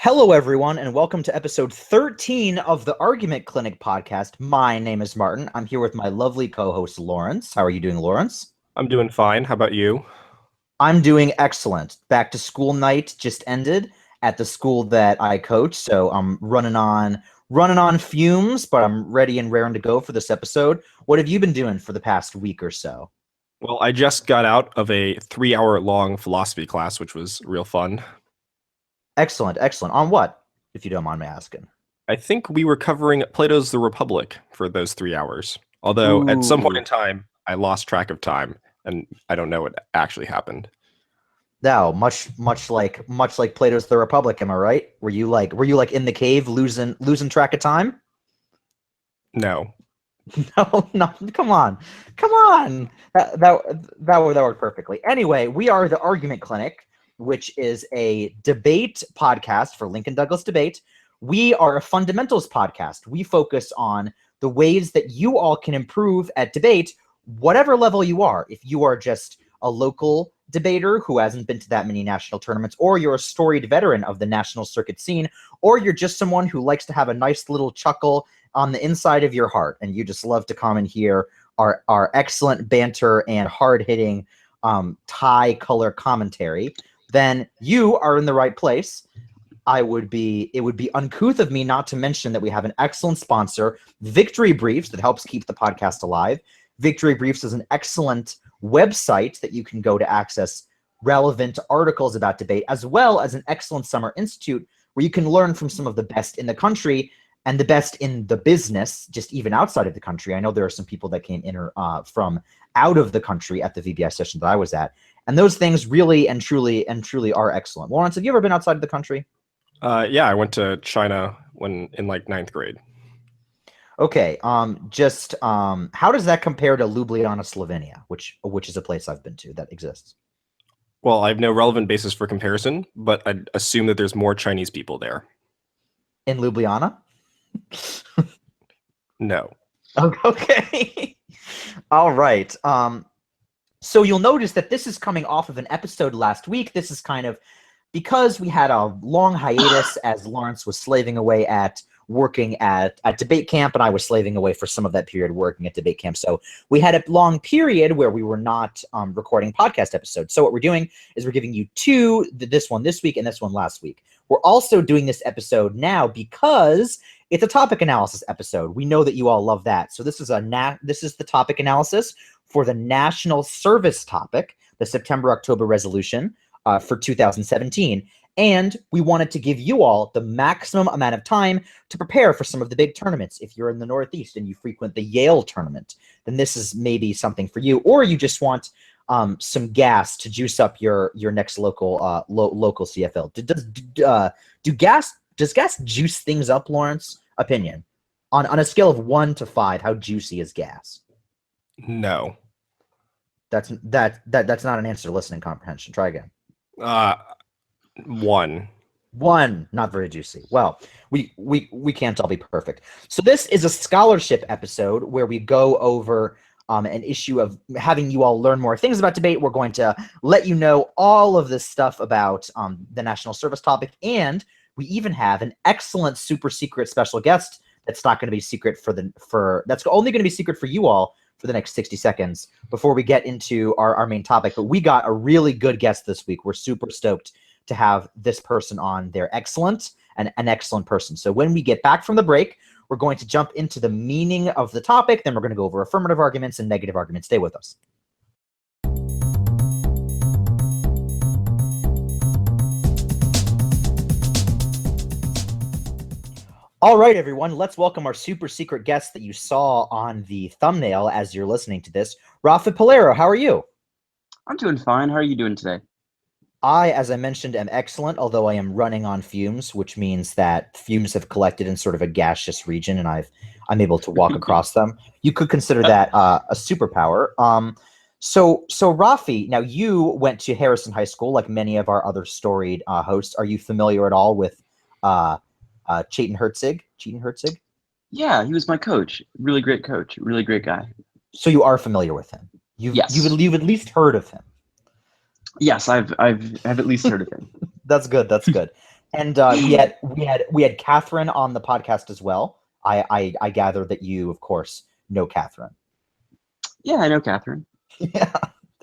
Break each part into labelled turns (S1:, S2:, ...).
S1: Hello, everyone, and welcome to episode 13 of the Argument Clinic podcast. My name is Martin. I'm here with my lovely co-host, Lawrence. How are you doing, Lawrence?
S2: I'm doing fine. How about you?
S1: I'm doing excellent. Back to school night just ended at the school that I coach, so I'm running on fumes, but I'm ready and raring to go for this episode. What have you been doing for the past week or so?
S2: Well, I just got out of a 3-hour-long philosophy class, which was real fun.
S1: Excellent, excellent. On what, if you don't mind me asking?
S2: I think we were covering Plato's The Republic for those 3 hours. Although at some point
S1: Ooh.
S2: in time, I lost track of time, and I don't know what actually happened.
S1: Now, much like Plato's The Republic, am I right? Were you like in the cave losing track of time?
S2: No.
S1: No, no, come on. That worked perfectly. Anyway, we are the Argument Clinic, which is a debate podcast for Lincoln Douglas debate. We are a fundamentals podcast. We focus on the ways that you all can improve at debate, whatever level you are. If you are just a local debater who hasn't been to that many national tournaments, or you're a storied veteran of the national circuit scene, or you're just someone who likes to have a nice little chuckle on the inside of your heart, and you just love to come and hear our excellent banter and hard-hitting tie color commentary, then you are in the right place. It would be uncouth of me not to mention that we have an excellent sponsor, Victory Briefs, that helps keep the podcast alive. Victory Briefs is an excellent website that you can go to access relevant articles about debate, as well as an excellent summer institute where you can learn from some of the best in the country and the best in the business, just even outside of the country. I know there are some people that came in from out of the country at the VBI session that I was at. And those things really and truly are excellent. Lawrence, have you ever been outside of the country?
S2: Yeah, I went to China when in like 9th grade.
S1: Okay. How does that compare to Ljubljana, Slovenia, which is a place I've been to that exists?
S2: Well, I have no relevant basis for comparison, but I'd assume that there's more Chinese people there.
S1: In Ljubljana?
S2: No.
S1: Okay. All right. So you'll notice that this is coming off of an episode last week. This is kind of because we had a long hiatus as Lawrence was slaving away at working at debate camp, and I was slaving away for some of that period working at debate camp. So we had a long period where we were not recording podcast episodes. So what we're doing is we're giving you two, this one this week and this one last week. We're also doing this episode now because it's a topic analysis episode. We know that you all love that. So this is the topic analysis for the national service topic, the September-October resolution for 2017. And we wanted to give you all the maximum amount of time to prepare for some of the big tournaments. If you're in the Northeast and you frequent the Yale tournament, then this is maybe something for you. Or you just want some gas to juice up your next local CFL. Does gas juice things up, Lawrence? Opinion. On a scale of 1 to 5, how juicy is gas?
S2: No.
S1: That's not an answer to listening comprehension. Try again.
S2: 1.
S1: 1, not very juicy. Well, we can't all be perfect. So this is a scholarship episode where we go over an issue of having you all learn more things about debate. We're going to let you know all of this stuff about the national service topic, and we even have an excellent super secret special guest that's not going to be secret that's only going to be secret for you all for the next 60 seconds before we get into our main topic. But we got a really good guest this week. We're super stoked to have this person on. They're excellent and an excellent person. So when we get back from the break, we're going to jump into the meaning of the topic. Then we're going to go over affirmative arguments and negative arguments. Stay with us. All right, everyone, let's welcome our super secret guest that you saw on the thumbnail as you're listening to this. Raffi Piliero, how are you?
S3: I'm doing fine. How are you doing today?
S1: I, as I mentioned, am excellent, although I am running on fumes, which means that fumes have collected in sort of a gaseous region, and I'm able to walk across them. You could consider that a superpower. So Raffi, now you went to Harrison High School, like many of our other storied hosts. Are you familiar at all with Chetan Herzig?
S3: Yeah, he was my coach. Really great coach. Really great guy.
S1: So you are familiar with him. You've at least heard of him.
S3: Yes, I've at least heard of him.
S1: That's good. And we had Catherine on the podcast as well. I gather that you, of course, know Catherine.
S3: Yeah, I know Catherine.
S1: Yeah,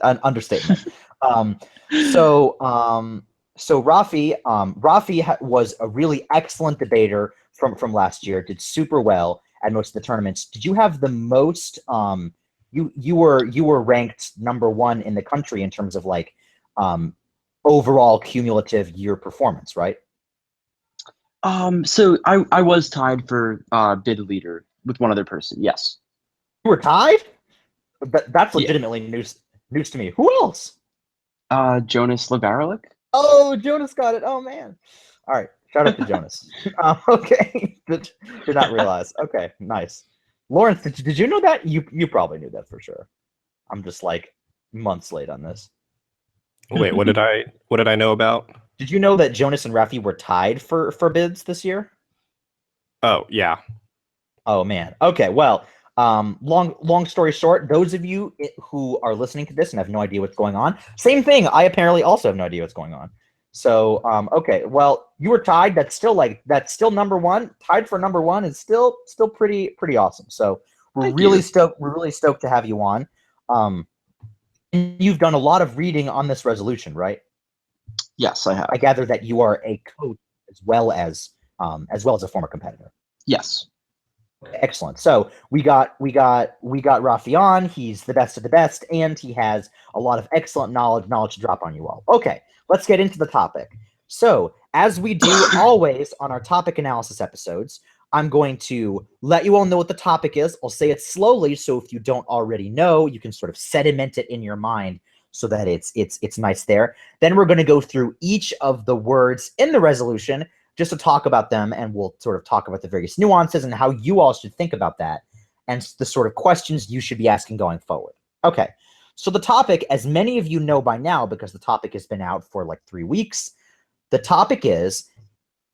S1: an understatement. Um, so Raffi was a really excellent debater from last year. Did super well at most of the tournaments. Did you have the most? You were ranked number one in the country in terms of like overall cumulative year performance, right?
S3: So I was tied for bid leader with one other person. Yes.
S1: You were tied. That's
S3: Yeah.
S1: legitimately news to me. Who else?
S3: Jonas Levaralik.
S1: Oh, Jonas got it. Oh man. All right. Shout out to Jonas. Okay. did not realize. Okay. Nice. Lawrence, did you know that? You probably knew that for sure. I'm just like months late on this.
S2: Wait, what did I know about?
S1: Did you know that Jonas and Raffi were tied for bids this year?
S2: Oh, yeah.
S1: Oh man. Okay. Well, long story short, those of you who are listening to this and have no idea what's going on, same thing. I apparently also have no idea what's going on. So, okay. Well, you were tied. That's still number one. Tied for number one is still pretty awesome. So we're
S3: Thank
S1: really
S3: you.
S1: stoked. We're really stoked to have you on. You've done a lot of reading on this resolution, right?
S3: Yes, I have.
S1: I gather that you are a coach as well as a former competitor.
S3: Yes.
S1: Excellent. So we got Raffi on. He's the best of the best, and he has a lot of excellent knowledge to drop on you all. Okay, let's get into the topic. So, as we do always on our topic analysis episodes, I'm going to let you all know what the topic is. I'll say it slowly, so if you don't already know, you can sort of sediment it in your mind so that it's nice there. Then we're going to go through each of the words in the resolution just to talk about them, and we'll sort of talk about the various nuances and how you all should think about that and the sort of questions you should be asking going forward. Okay, so the topic, as many of you know by now, because the topic has been out for like 3 weeks, the topic is,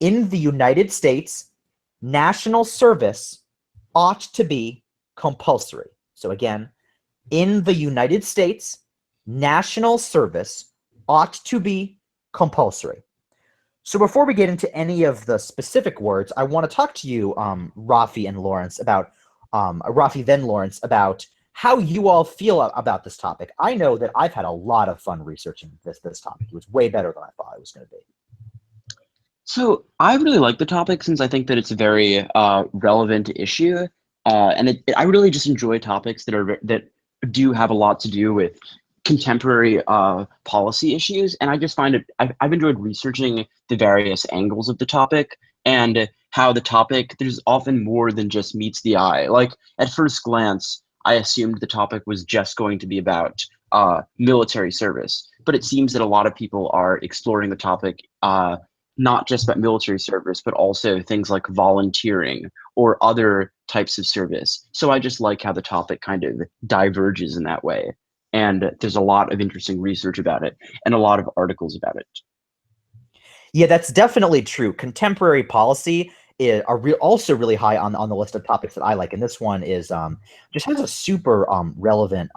S1: in the United States, national service ought to be compulsory. So again, in the United States, national service ought to be compulsory. So before we get into any of the specific words, I want to talk to you, Raffi and Lawrence, about Raffi then Lawrence, about how you all feel about this topic. I know that I've had a lot of fun researching this topic. It was way better than I thought it was going to be.
S3: So I really like the topic since I think that it's a very relevant issue, and I really just enjoy topics that do have a lot to do with contemporary policy issues, and I just find it. I've enjoyed researching the various angles of the topic and how the topic. There's often more than just meets the eye. Like at first glance, I assumed the topic was just going to be about military service, but it seems that a lot of people are exploring the topic. Not just about military service, but also things like volunteering or other types of service. So I just like how the topic kind of diverges in that way. And there's a lot of interesting research about it and a lot of articles about it.
S1: Yeah, that's definitely true. Contemporary policy are also really high on the list of topics that I like, and this one is just has a super relevant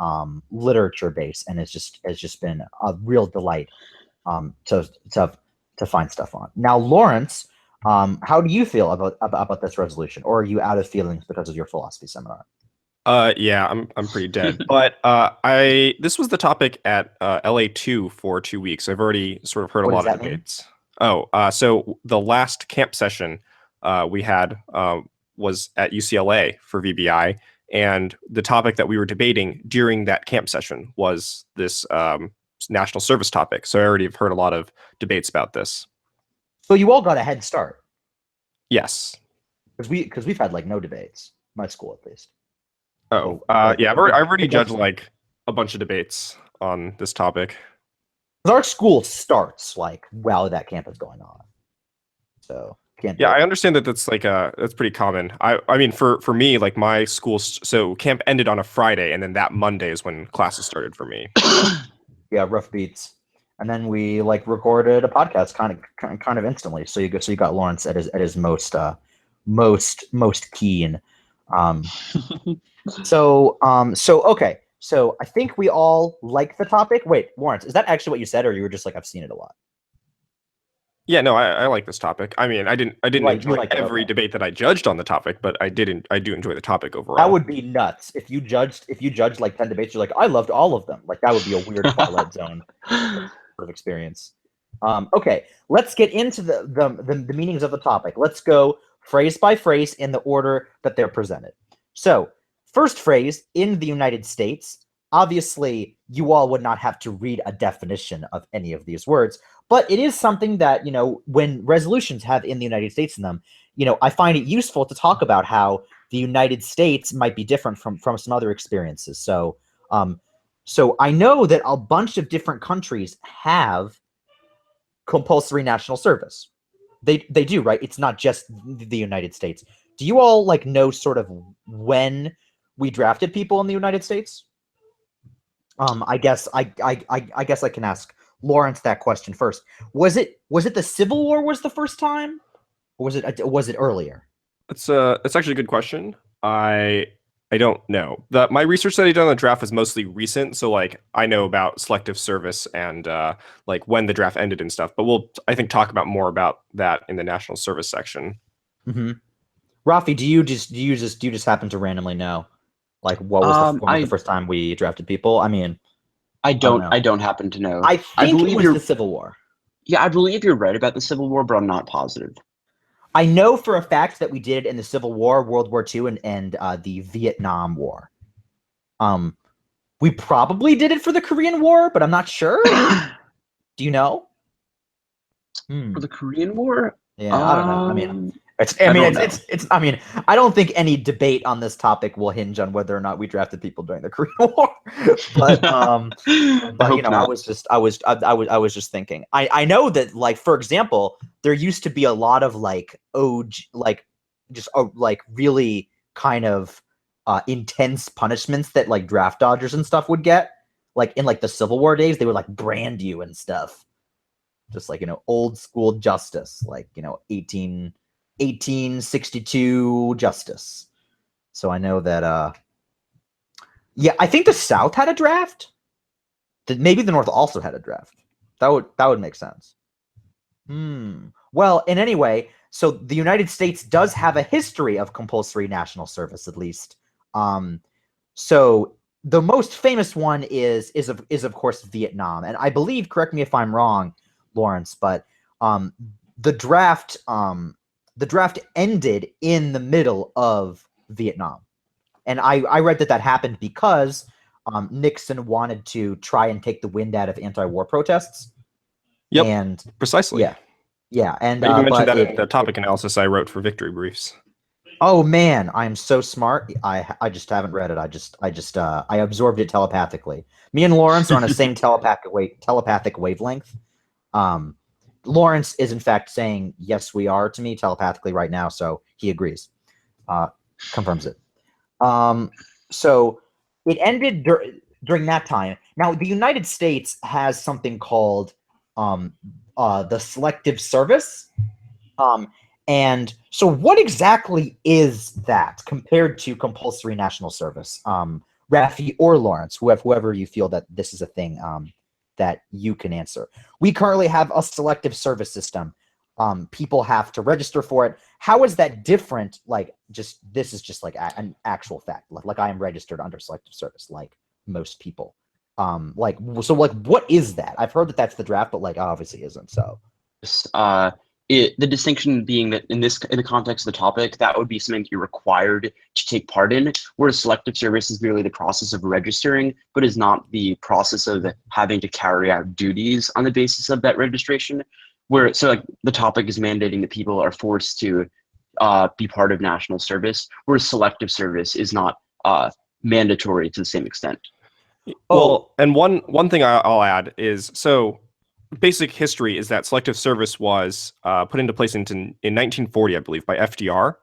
S1: literature base, and has just been a real delight to find stuff on. Now, Lawrence, how do you feel about this resolution, or are you out of feelings because of your philosophy seminar?
S2: Yeah, I'm pretty dead. But this was the topic at LA2 for 2 weeks. I've already sort of heard
S1: What
S2: a
S1: does
S2: lot of
S1: that mean?
S2: debates. So the last camp session we had was at UCLA for VBI, and the topic that we were debating during that camp session was this national service topic. So I already have heard a lot of debates about this.
S1: So you all got a head start.
S2: Yes.
S1: Because we've had like no debates, my school at least.
S2: Oh, yeah. I've already judged like a bunch of debates on this topic.
S1: Because our school starts like while that camp is going on. So can't.
S2: Yeah, I understand that that's pretty common. I mean, for me, like my school, so camp ended on a Friday, and then that Monday is when classes started for me.
S1: Yeah, rough beats. And then we like recorded a podcast kind of instantly. So you got Lawrence at his most keen. So okay. So I think we all like the topic. Wait, Lawrence, is that actually what you said, or you were just like, I've seen it a lot?
S2: Yeah, no, I like this topic. I mean, I didn't
S1: You
S2: enjoy
S1: like it,
S2: every
S1: okay.
S2: debate that I judged on the topic, but I do enjoy the topic overall.
S1: That would be nuts if you judged like 10 debates. You're like, I loved all of them. Like that would be a weird Twilight Zone sort of experience. Okay, let's get into the meanings of the topic. Let's go phrase by phrase in the order that they're presented. So, first phrase, in the United States. Obviously, you all would not have to read a definition of any of these words, but it is something that, when resolutions have in the United States in them, I find it useful to talk about how the United States might be different from some other experiences. So I know that a bunch of different countries have compulsory national service. They do, right? It's not just the United States. Do you all know sort of when we drafted people in the United States? I guess I guess I can ask Lawrence that question first. Was it the Civil War was the first time, or was it earlier?
S2: It's actually a good question. I don't know. My research that I did on the draft was mostly recent, so I know about selective service and when the draft ended and stuff. But we'll, I think, talk about more about that in the national service section.
S1: Mm-hmm. Raffi, do you just happen to randomly know, what was when was the first time we drafted people? I mean,
S3: I don't happen to know.
S1: I think
S3: believe
S1: it was the Civil War.
S3: Yeah, I believe you're right about the Civil War, but I'm not positive.
S1: I know for a fact that we did it in the Civil War, World War II, and the Vietnam War. We probably did it for the Korean War, but I'm not sure. Do you know?
S3: For the Korean War?
S1: Yeah, I don't know. I mean, I mean, I don't think any debate on this topic will hinge on whether or not we drafted people during the Korean War. But I was just thinking. I know that, for example, there used to be a lot of really kind of intense punishments that draft dodgers and stuff would get. In the Civil War days, they would brand you and stuff. Just old school justice, 1862 justice. So I know that yeah, I think the South had a draft. Maybe the North also had a draft. That would make sense. Well, in any way, so the United States does have a history of compulsory national service, at least. So the most famous one is of course Vietnam, and I believe, correct me if I'm wrong, Lawrence, but the draft ended in the middle of Vietnam, and I read that happened because Nixon wanted to try and take the wind out of anti-war protests.
S2: Yep,
S1: and
S2: precisely.
S1: Yeah, and
S2: I even mentioned that in the topic analysis I wrote for victory briefs.
S1: Oh man, I'm so smart. I just haven't read it. I absorbed it telepathically. Me and Lawrence are on the same telepathic wavelength. Lawrence is in fact saying yes, we are to me telepathically right now, so he agrees. Confirms it. So it ended during that time. Now the United States has something called the selective service. And so what exactly is that compared to compulsory national service? Raffi or Lawrence, whoever you feel that this is a thing that you can answer. We currently have a selective service system. People have to register for it. How is that different? This is just an actual fact. Like I am registered under selective service, like most people. What is that? I've heard that that's the draft, but obviously isn't. So,
S3: the distinction being that in the context of the topic, that would be something you're required to take part in, whereas selective service is merely the process of registering, but is not the process of having to carry out duties on the basis of that registration. The topic is mandating that people are forced to be part of national service, whereas selective service is not mandatory to the same extent.
S2: Well, and one thing I'll add is, so basic history is that selective service was put into place in 1940, I believe, by FDR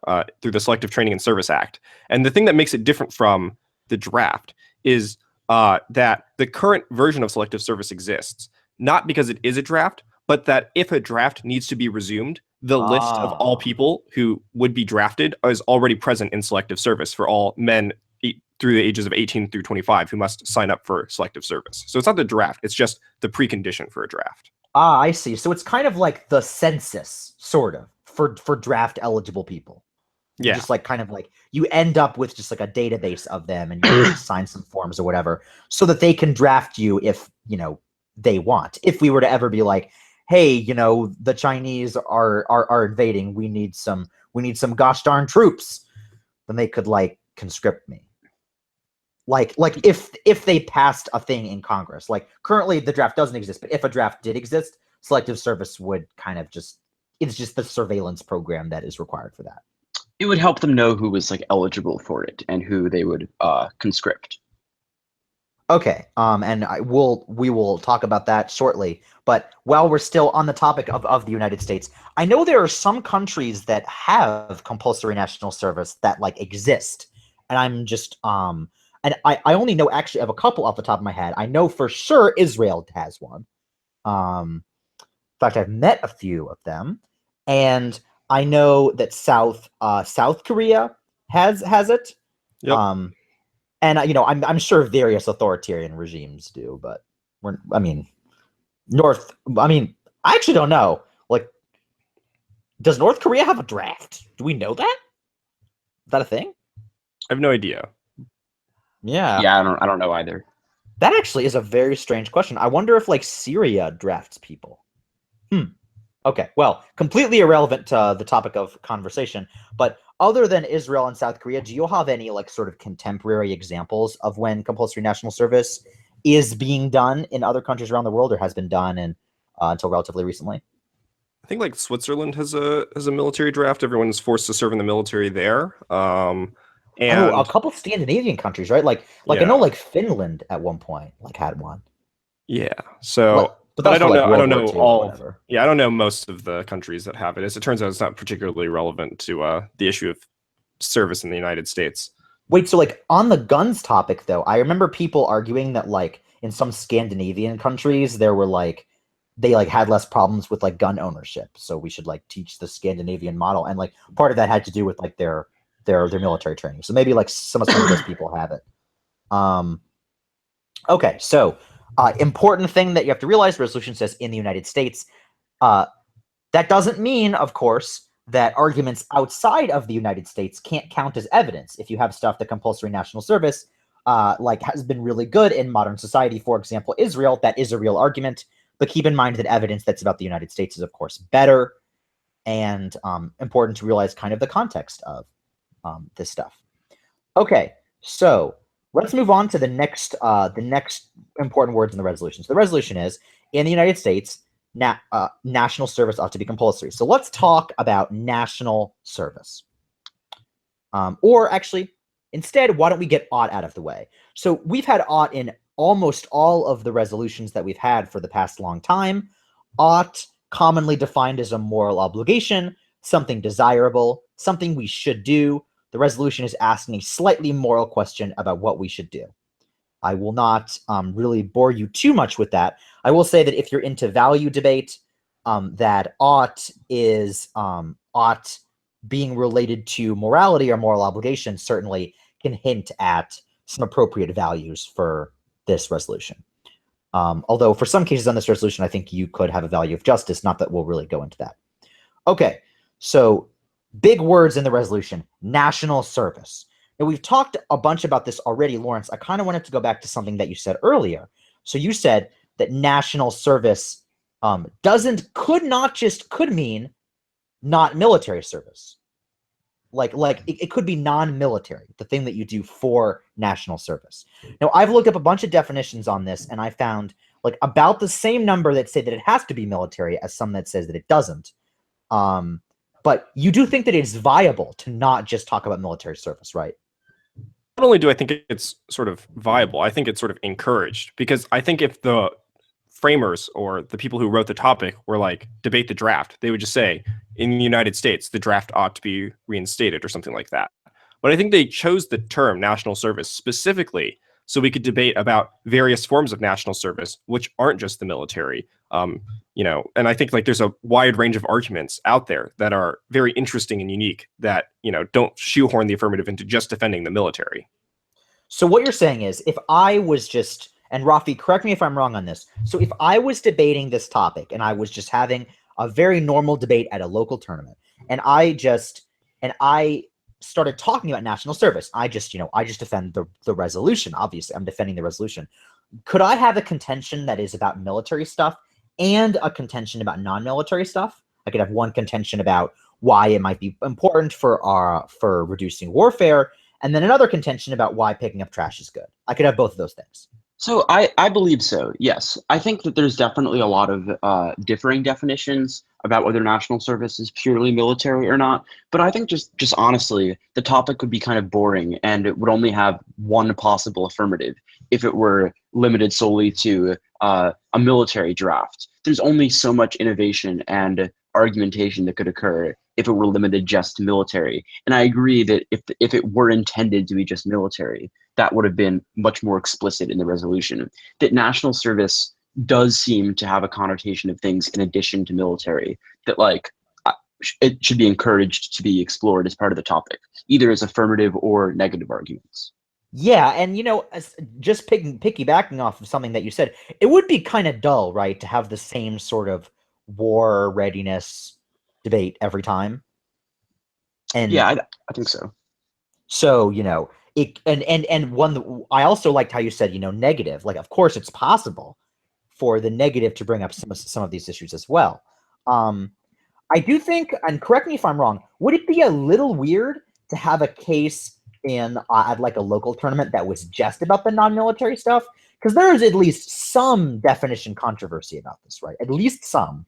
S2: through the Selective Training and Service Act. And the thing that makes it different from the draft is that the current version of selective service exists, not because it is a draft, but that if a draft needs to be resumed, the list of all people who would be drafted is already present in selective service for all men through the ages of 18 through 25 who must sign up for selective service. So it's not the draft, it's just the precondition for a draft.
S1: Ah, I see. So it's kind of like the census, sort of, for draft eligible people. You
S2: Yeah.
S1: just like kind of like you end up with just like a database of them, and you have to sign some forms or whatever, so that they can draft you if they want. If we were to ever be like, hey, the Chinese are invading, we need some gosh darn troops, then they could like conscript me. Like if they passed a thing in Congress, like currently the draft doesn't exist, but if a draft did exist, selective service would kind of it's just the surveillance program that is required for that.
S3: It would help them know who was like eligible for it and who they would conscript.
S1: Okay, and we will talk about that shortly. But while we're still on the topic of the United States, I know there are some countries that have compulsory national service that like exist, and I'm just and I only know actually of a couple off the top of my head. I know for sure Israel has one. In fact, I've met a few of them, and I know that South Korea has it.
S2: Yep.
S1: And I'm sure various authoritarian regimes do, but I actually don't know. Like, does North Korea have a draft? Do we know that? Is that a thing?
S2: I have no idea.
S1: Yeah.
S3: Yeah, I don't know either.
S1: That actually is a very strange question. I wonder if like Syria drafts people. Okay, well, completely irrelevant to the topic of conversation, but other than Israel and South Korea, do you have any like sort of contemporary examples of when compulsory national service is being done in other countries around the world, or has been done until relatively recently?
S2: I think like Switzerland has a military draft. Everyone's forced to serve in the military there. And
S1: a couple Scandinavian countries, right? Like I know like Finland at one point like had one.
S2: Yeah. So
S1: but
S2: I don't know. I don't know all.
S1: Whatever.
S2: Yeah, I don't know most of the countries that have it. As it turns out, it's not particularly relevant to the issue of service in the United States.
S1: Wait, so like on the guns topic though, I remember people arguing that like in some Scandinavian countries there were like they like had less problems with like gun ownership, so we should like teach the Scandinavian model, and like part of that had to do with like their military training. So maybe like some of those people have it. Okay, so important thing that you have to realize: resolution says in the United States. That doesn't mean, of course, that arguments outside of the United States can't count as evidence. If you have stuff that compulsory national service like has been really good in modern society, for example, Israel, that is a real argument. But keep in mind that evidence that's about the United States is, of course, better, and important to realize kind of the context of this stuff. Okay, so let's move on to the next important words in the resolution. So the resolution is, in the United States, national service ought to be compulsory. So let's talk about national service. Or actually, instead, why don't we get ought out of the way? So we've had ought in almost all of the resolutions that we've had for the past long time. Ought, commonly defined as a moral obligation, something desirable, something we should do. The resolution is asking a slightly moral question about what we should do. I will not really bore you too much with that. I will say that if you're into value debate, that ought is ought being related to morality or moral obligation certainly can hint at some appropriate values for this resolution. Although for some cases on this resolution, I think you could have a value of justice, not that we'll really go into that. Okay, so big words in the resolution: national service. Now, we've talked a bunch about this already, Lawrence. I kind of wanted to go back to something that you said earlier. So you said that national service could mean not military service. Like it could be non-military, the thing that you do for national service. Now, I've looked up a bunch of definitions on this, and I found like about the same number that say that it has to be military as some that says that it doesn't. But you do think that it's viable to not just talk about military service, right?
S2: Not only do I think it's sort of viable, I think it's sort of encouraged, because I think if the framers or the people who wrote the topic were like, debate the draft, they would just say, in the United States, the draft ought to be reinstated or something like that. But I think they chose the term national service specifically so we could debate about various forms of national service, which aren't just the military. And I think like there's a wide range of arguments out there that are very interesting and unique that, don't shoehorn the affirmative into just defending the military.
S1: So what you're saying is, if I was just, and Raffi, correct me if I'm wrong on this. So if I was debating this topic and I was just having a very normal debate at a local tournament, and I started talking about national service, I just defend the resolution. Obviously, I'm defending the resolution. Could I have a contention that is about military stuff and a contention about non-military stuff? I could have one contention about why it might be important for reducing warfare, and then another contention about why picking up trash is good. I could have both of those things.
S3: So I believe so, yes. I think that there's definitely a lot of differing definitions about whether national service is purely military or not. But I think just honestly, the topic would be kind of boring and it would only have one possible affirmative if it were limited solely to a military draft. There's only so much innovation and argumentation that could occur if it were limited just to military. And I agree that if it were intended to be just military, that would have been much more explicit in the resolution. That national service does seem to have a connotation of things in addition to military that it should be encouraged to be explored as part of the topic, either as affirmative or negative arguments.
S1: Yeah, and just piggybacking off of something that you said, it would be kind of dull, right, to have the same sort of war readiness debate every time. And
S3: yeah, I think so.
S1: So it and one, I also liked how you said negative. Like, of course, it's possible for the negative to bring up some of these issues as well. I do think, and correct me if I'm wrong, would it be a little weird to have a case in at like a local tournament that was just about the non-military stuff? Because there is at least some definition controversy about this, right? At least some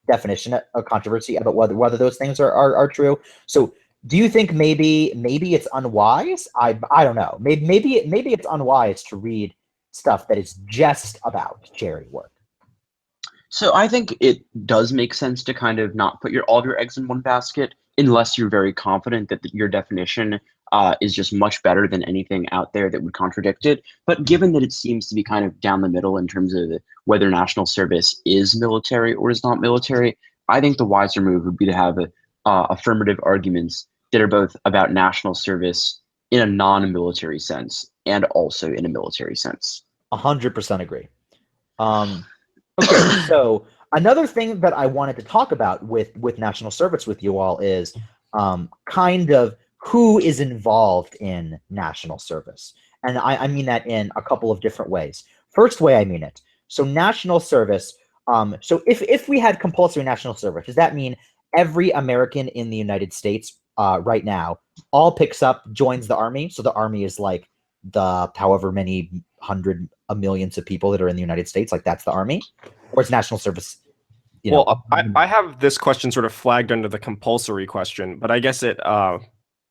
S1: definition of controversy about whether those things are true. So do you think maybe it's unwise? I don't know. Maybe it's unwise to read stuff that is just about charity work.
S3: So I think it does make sense to kind of not put all of your eggs in one basket unless you're very confident that your definition is just much better than anything out there that would contradict it. But given that it seems to be kind of down the middle in terms of whether national service is military or is not military, I think the wiser move would be to have affirmative arguments that are both about national service in a non-military sense and also in a military sense.
S1: 100% agree. Okay, so another thing that I wanted to talk about with national service with you all is kind of who is involved in national service. And I mean that in a couple of different ways. First way I mean it. So national service, so if we had compulsory national service, does that mean every American in the United States right now all picks up, joins the army? So the army is like the however many millions of people that are in the United States, like that's the army? Or is national service?
S2: Well, I have this question sort of flagged under the compulsory question, but I guess it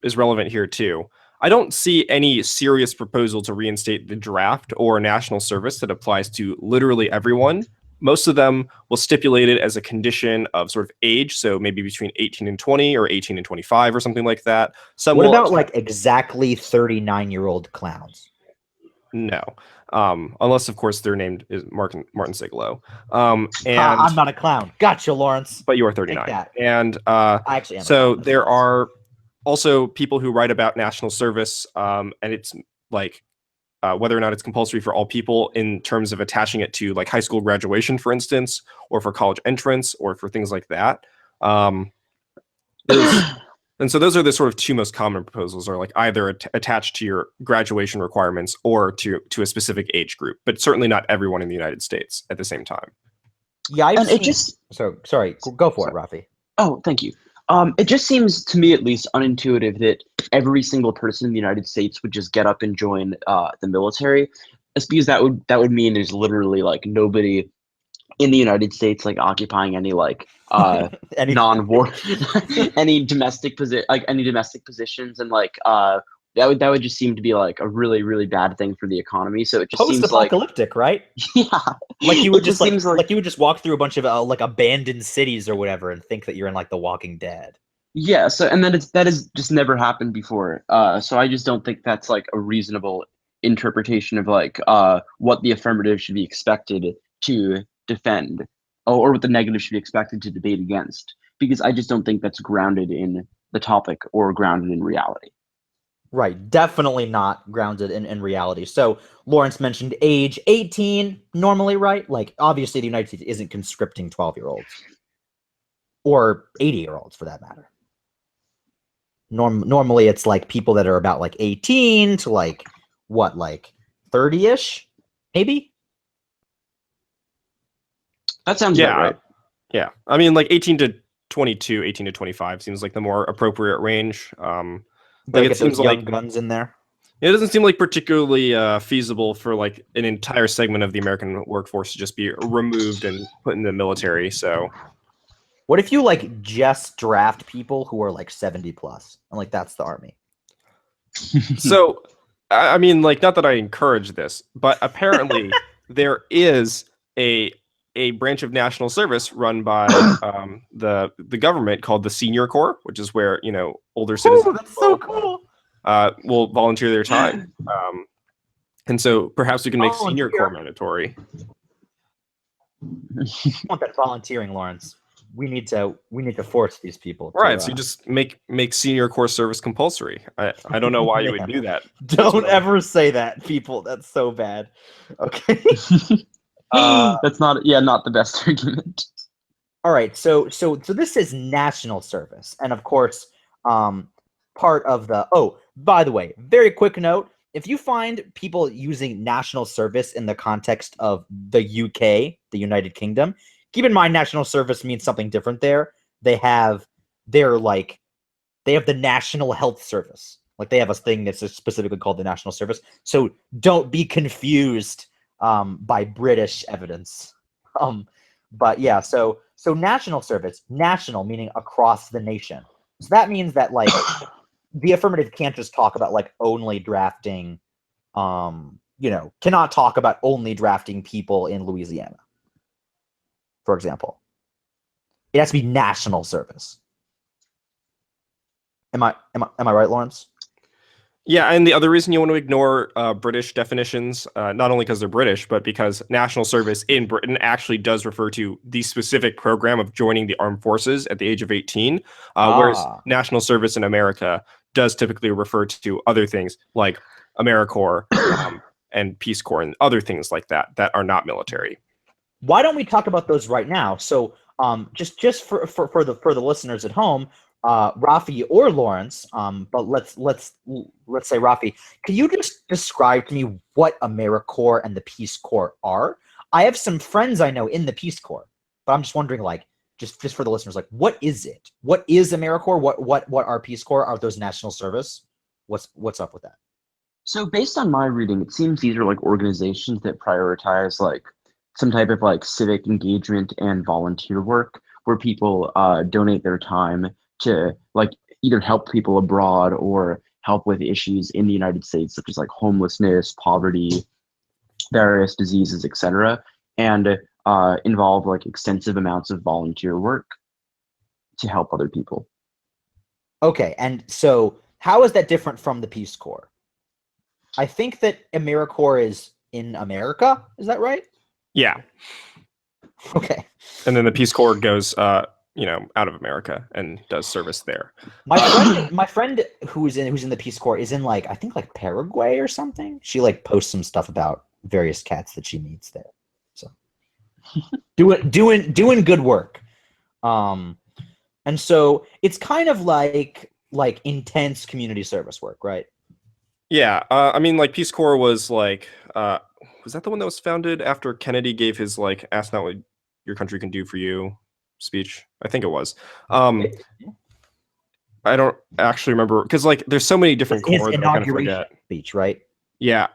S2: is relevant here too. I don't see any serious proposal to reinstate the draft or national service that applies to literally everyone. Most of them will stipulate it as a condition of sort of age, so maybe between 18 and 20 or 18 and 25 or something like that.
S1: What about like exactly 39-year-old clowns?
S2: No, unless of course their name is Martin Siglo. And
S1: I'm not a clown. Gotcha, Lawrence.
S2: But you are 39. And
S1: I actually am.
S2: So there are also people who write about national service, and it's like whether or not it's compulsory for all people in terms of attaching it to like high school graduation, for instance, or for college entrance, or for things like that. And so those are the sort of two most common proposals, are like either attached to your graduation requirements or to a specific age group, but certainly not everyone in the United States at the same time.
S1: Yeah, sorry, go for it, Raffi.
S3: Oh, thank you. It just seems to me, at least, unintuitive that every single person in the United States would just get up and join the military. It's because that would mean there's literally like nobody in the United States like occupying any like non-war any domestic positions, and like that would just seem to be like a really, really bad thing for the economy. So it just seems
S1: post-apocalyptic, right?
S3: Yeah,
S1: like you would just like you would just walk through a bunch of like abandoned cities or whatever and think that you're in like The Walking Dead.
S3: Yeah. So and that has just never happened before. So I just don't think that's like a reasonable interpretation of like what the affirmative should be expected to defend, or what the negative should be expected to debate against, because I just don't think that's grounded in the topic or grounded in reality.
S1: Right. Definitely not grounded in reality. So Lawrence mentioned age 18 normally, right? Like obviously the United States isn't conscripting 12-year-olds or 80-year-olds for that matter. Normally it's like people that are about like 18 to like what, like 30-ish, maybe?
S3: That sounds about
S2: Yeah,
S3: right.
S2: yeah. I mean, like 18 to 22, 18 to 25 seems like the more appropriate range. Like it
S1: Get those
S2: seems
S1: young
S2: like
S1: guns in there.
S2: it doesn't seem like particularly feasible for like an entire segment of the American workforce to just be removed and put in the military. So
S1: What if you like just draft people who are like 70 plus and like that's the army?
S2: So, I mean, like, not that I encourage this, but apparently there is a branch of national service run by the government called the Senior Corps, which is where older citizens
S1: That's so cool.
S2: will volunteer their time, and so perhaps we can make Senior Corps
S1: Volunteer.
S2: mandatory.
S1: I want that volunteering, Lawrence. We need to force these people.
S2: Right, so you just make Senior Corps service compulsory. I don't know why you would do that.
S1: Don't ever say that, people. That's so bad. Okay.
S3: That's not the best argument.
S1: All right. So this is national service, and of course, part of the. Oh, by the way, very quick note: if you find people using national service in the context of the UK, the United Kingdom, keep in mind national service means something different there. They have the National Health Service. Like they have a thing that's specifically called the National Service. So don't be confused by British evidence. But yeah, so national service, national meaning across the nation. So that means that like the affirmative can't just talk about like only drafting, cannot talk about only drafting people in Louisiana, for example. It has to be national service. Am I right, Lawrence?
S2: Yeah, and the other reason you want to ignore British definitions, not only because they're British, but because national service in Britain actually does refer to the specific program of joining the armed forces at the age of 18, whereas national service in America does typically refer to other things like AmeriCorps and Peace Corps and other things like that are not military.
S1: Why don't we talk about those right now? So just for the listeners at home, Raffi or Lawrence, but let's say Raffi, can you just describe to me what AmeriCorps and the Peace Corps are? I have some friends I know in the Peace Corps, but I'm just wondering, like, just for the listeners, like, what is it? What is AmeriCorps? What are Peace Corps? Are those national service? What's up with that?
S3: So based on my reading, it seems these are like organizations that prioritize like some type of like civic engagement and volunteer work where people donate their time to like either help people abroad or help with issues in the United States, such as like homelessness, poverty, various diseases, etc., and involve like extensive amounts of volunteer work to help other people.
S1: Okay, and so how is that different from the Peace Corps? I think that AmeriCorps is in America. Is that right?
S2: Yeah.
S1: Okay.
S2: And then the Peace Corps goes out of America and does service there.
S1: My friend who's in the Peace Corps is in like I think like Paraguay or something. She like posts some stuff about various cats that she meets there. So doing good work. And so it's kind of like intense community service work, right?
S2: Yeah, I mean, like Peace Corps was like, was that the one that was founded after Kennedy gave his like "Ask Not What Your Country Can Do for You" speech? I think it was. I don't actually remember because like there's so many different corps that I kind of forget.
S1: Speech, right?
S2: Yeah.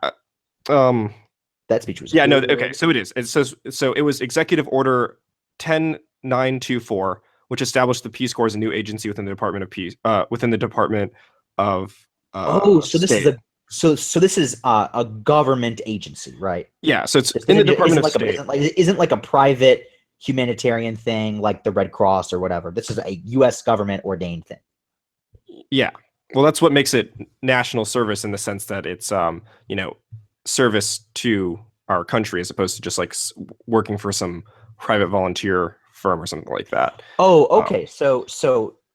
S1: That speech was.
S2: Yeah. No. Okay. So it is. It says so. It was Executive Order 10924, which established the Peace Corps as a new agency within the Department of Peace. Within the Department of.
S1: So this is this is a government agency, right?
S2: Yeah. So it's in the Department of State.
S1: Isn't like a private humanitarian thing like the Red Cross or whatever. This is a U.S. government ordained thing.
S2: Yeah. Well, that's what makes it national service in the sense that it's service to our country as opposed to just like working for some private volunteer firm or something like that.
S1: Oh, okay. So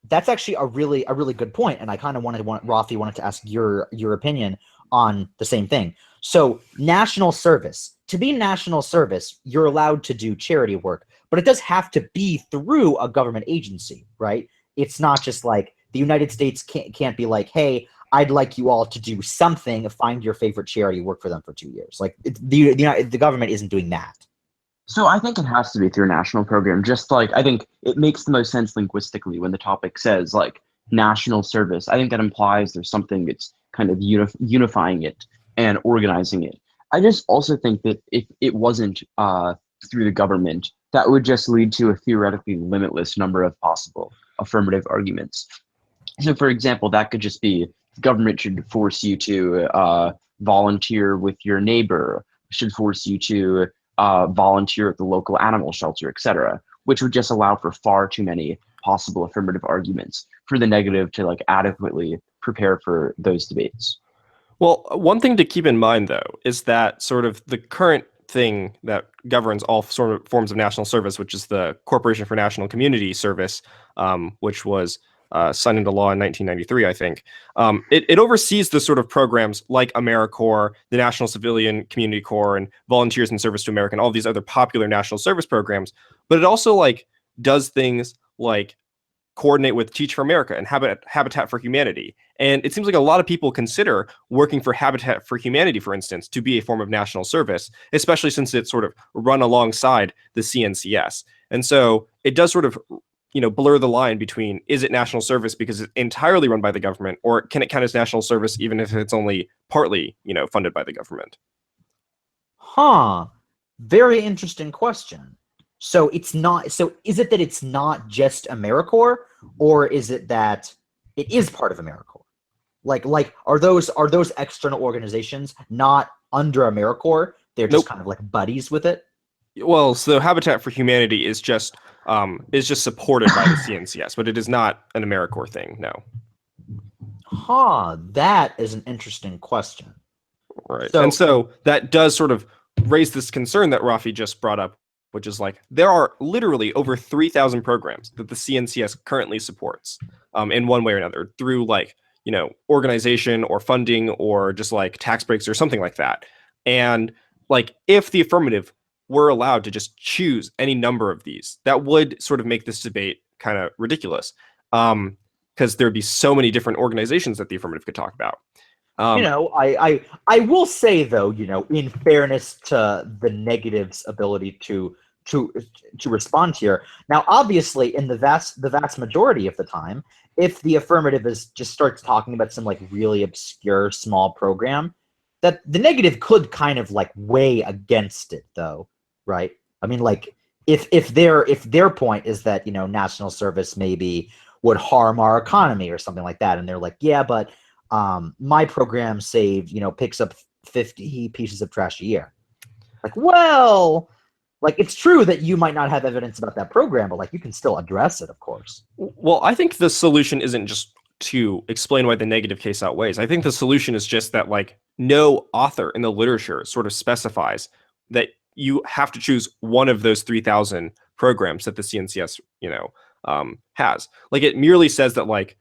S1: that's actually a really good point, and I kind of Rafi wanted to ask your opinion on the same thing. So national service, to be national service, you're allowed to do charity work, but it does have to be through a government agency, right? It's not just like the United States can't be like, hey, I'd like you all to do something, find your favorite charity, work for them for 2 years. Like the government isn't doing that.
S3: So I think it has to be through a national program. Just like I think it makes the most sense linguistically when the topic says like national service. I think that implies there's something that's kind of unifying it and organizing it. I just also think that if it wasn't through the government, that would just lead to a theoretically limitless number of possible affirmative arguments. So, for example, that could just be the government should force you to volunteer with your neighbor, should force you to volunteer at the local animal shelter, etc., which would just allow for far too many possible affirmative arguments for the negative to like adequately prepare for those debates.
S2: Well, one thing to keep in mind, though, is that sort of the current thing that governs all sort of forms of national service, which is the Corporation for National Community Service, which was signed into law in 1993, I think. It oversees the sort of programs like AmeriCorps, the National Civilian Community Corps, and Volunteers in Service to America, and all these other popular national service programs. But it also like does things like coordinate with Teach for America and Habitat for Humanity. And it seems like a lot of people consider working for Habitat for Humanity, for instance, to be a form of national service, especially since it's sort of run alongside the CNCS. And so it does sort of, blur the line between, is it national service because it's entirely run by the government, or can it count as national service even if it's only partly, funded by the government?
S1: Huh. Very interesting question. So it's not. So is it that it's not just AmeriCorps, or is it that it is part of AmeriCorps? Like are those external organizations not under AmeriCorps? They're just kind of like buddies with it.
S2: Well, so Habitat for Humanity is just supported by the CNCS, but it is not an AmeriCorps thing. No.
S1: Huh. That is an interesting question.
S2: Right. And so that does sort of raise this concern that Raffi just brought up, which is like there are literally over 3,000 programs that the CNCS currently supports in one way or another through like, organization or funding or just like tax breaks or something like that. And like if the affirmative were allowed to just choose any number of these, that would sort of make this debate kind of ridiculous because there'd be so many different organizations that the affirmative could talk about.
S1: I will say though, in fairness to the negative's ability to respond here. Now, obviously, in the vast majority of the time, if the affirmative just starts talking about some like really obscure small program, that the negative could kind of like weigh against it, though, right? I mean, like if their point is that national service maybe would harm our economy or something like that, and they're like, yeah, but my program picks up 50 pieces of trash a year. Like, well. Like, it's true that you might not have evidence about that program, but like you can still address it, of course.
S2: Well, I think the solution isn't just to explain why the negative case outweighs. I think the solution is just that like no author in the literature sort of specifies that you have to choose one of those 3,000 programs that the CNCS, has. Like it merely says that like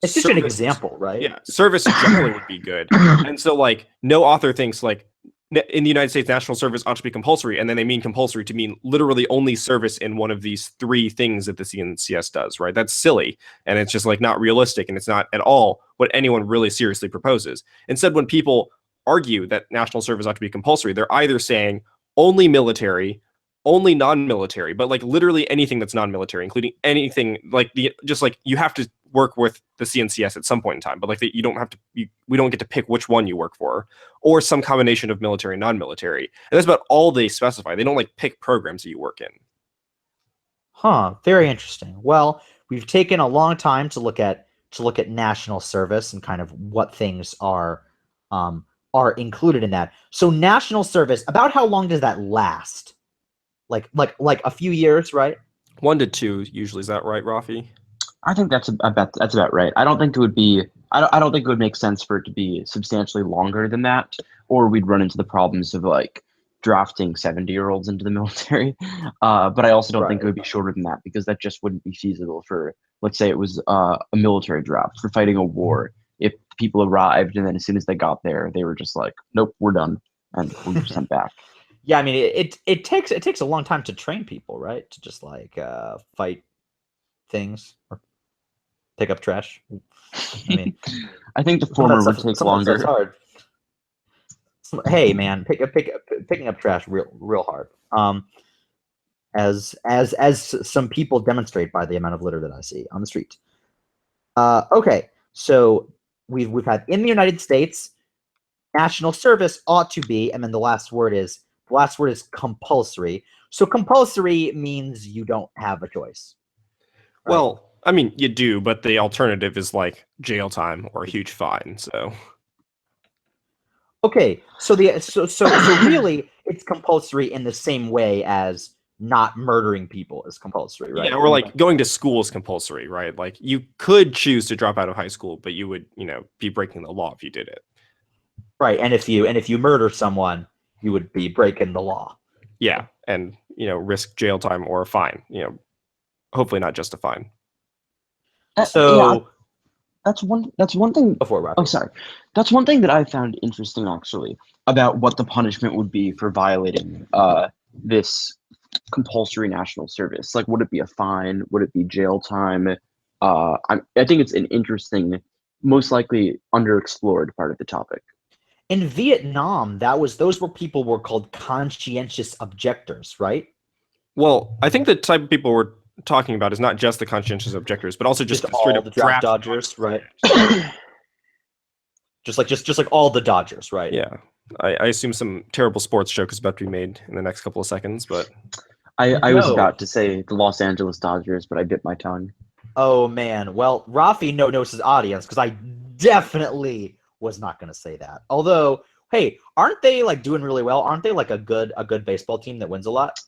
S1: it's just an example, right?
S2: Yeah, service generally would be good. And so like no author thinks like in the United States, national service ought to be compulsory, and then they mean compulsory to mean literally only service in one of these three things that the CNCS does, right? That's silly, and it's just like not realistic, and it's not at all what anyone really seriously proposes. Instead, when people argue that national service ought to be compulsory, they're either saying only military, only non-military, but like literally anything that's non-military, including anything like just like you have to work with the CNCS at some point in time, but like you don't have to, we don't get to pick which one you work for, or some combination of military and non-military. And that's about all they specify. They don't like pick programs that you work in.
S1: Huh. Very interesting. Well, we've taken a long time to look at national service and kind of what things are included in that. So national service, about how long does that last? Like a few years, right?
S2: 1 to 2 usually. Is that right, Raffi?
S3: I think that's about right. I don't think it would be. I don't think it would make sense for it to be substantially longer than that, or we'd run into the problems of like drafting 70-year-olds into the military. But I also don't think it
S1: Right.
S3: would be shorter than that because that just wouldn't be feasible for, let's say it was a military draft for fighting a war. If people arrived and then as soon as they got there, they were just like, nope, we're done, and we're sent back.
S1: Yeah, I mean, it takes a long time to train people, right? To just like fight things or pick up trash. I mean,
S3: I think the
S1: some of that
S3: former would
S1: stuff,
S3: take
S1: some of that
S3: longer.
S1: stuff's hard. Hey, man, picking up trash real hard. As some people demonstrate by the amount of litter that I see on the street. Okay, so we've had in the United States, national service ought to be, and then the last word is compulsory. So compulsory means you don't have a choice. Right?
S2: Well, I mean, you do, but the alternative is like jail time or a huge fine. So
S1: Okay, so really, it's compulsory in the same way as not murdering people is compulsory, right?
S2: yeah, or like going to school is compulsory, right? Like you could choose to drop out of high school, but you would, be breaking the law if you did it.
S1: Right, and if you murder someone, you would be breaking the law.
S2: Yeah, and risk jail time or a fine. Hopefully not just a fine.
S1: So
S3: Yeah, that's one thing.
S1: before Raffi.
S3: Oh, sorry. That's one thing that I found interesting, actually, about what the punishment would be for violating this compulsory national service. Like, would it be a fine? Would it be jail time? I think it's an interesting, most likely underexplored part of the topic.
S1: In Vietnam, those people were called conscientious objectors, right?
S2: Well, I think the type of people we're talking about is not just the conscientious objectors, but also just straight
S1: all
S2: up
S1: the draft dodgers, right? just like all the Dodgers, right?
S2: Yeah, I assume some terrible sports joke is about to be made in the next couple of seconds, but
S3: I was
S1: No.
S3: about to say the Los Angeles Dodgers, but I bit my tongue.
S1: Oh man, well, Raffi knows his audience because I definitely was not going to say that. Although, hey, aren't they like doing really well? Aren't they like a good baseball team that wins a lot?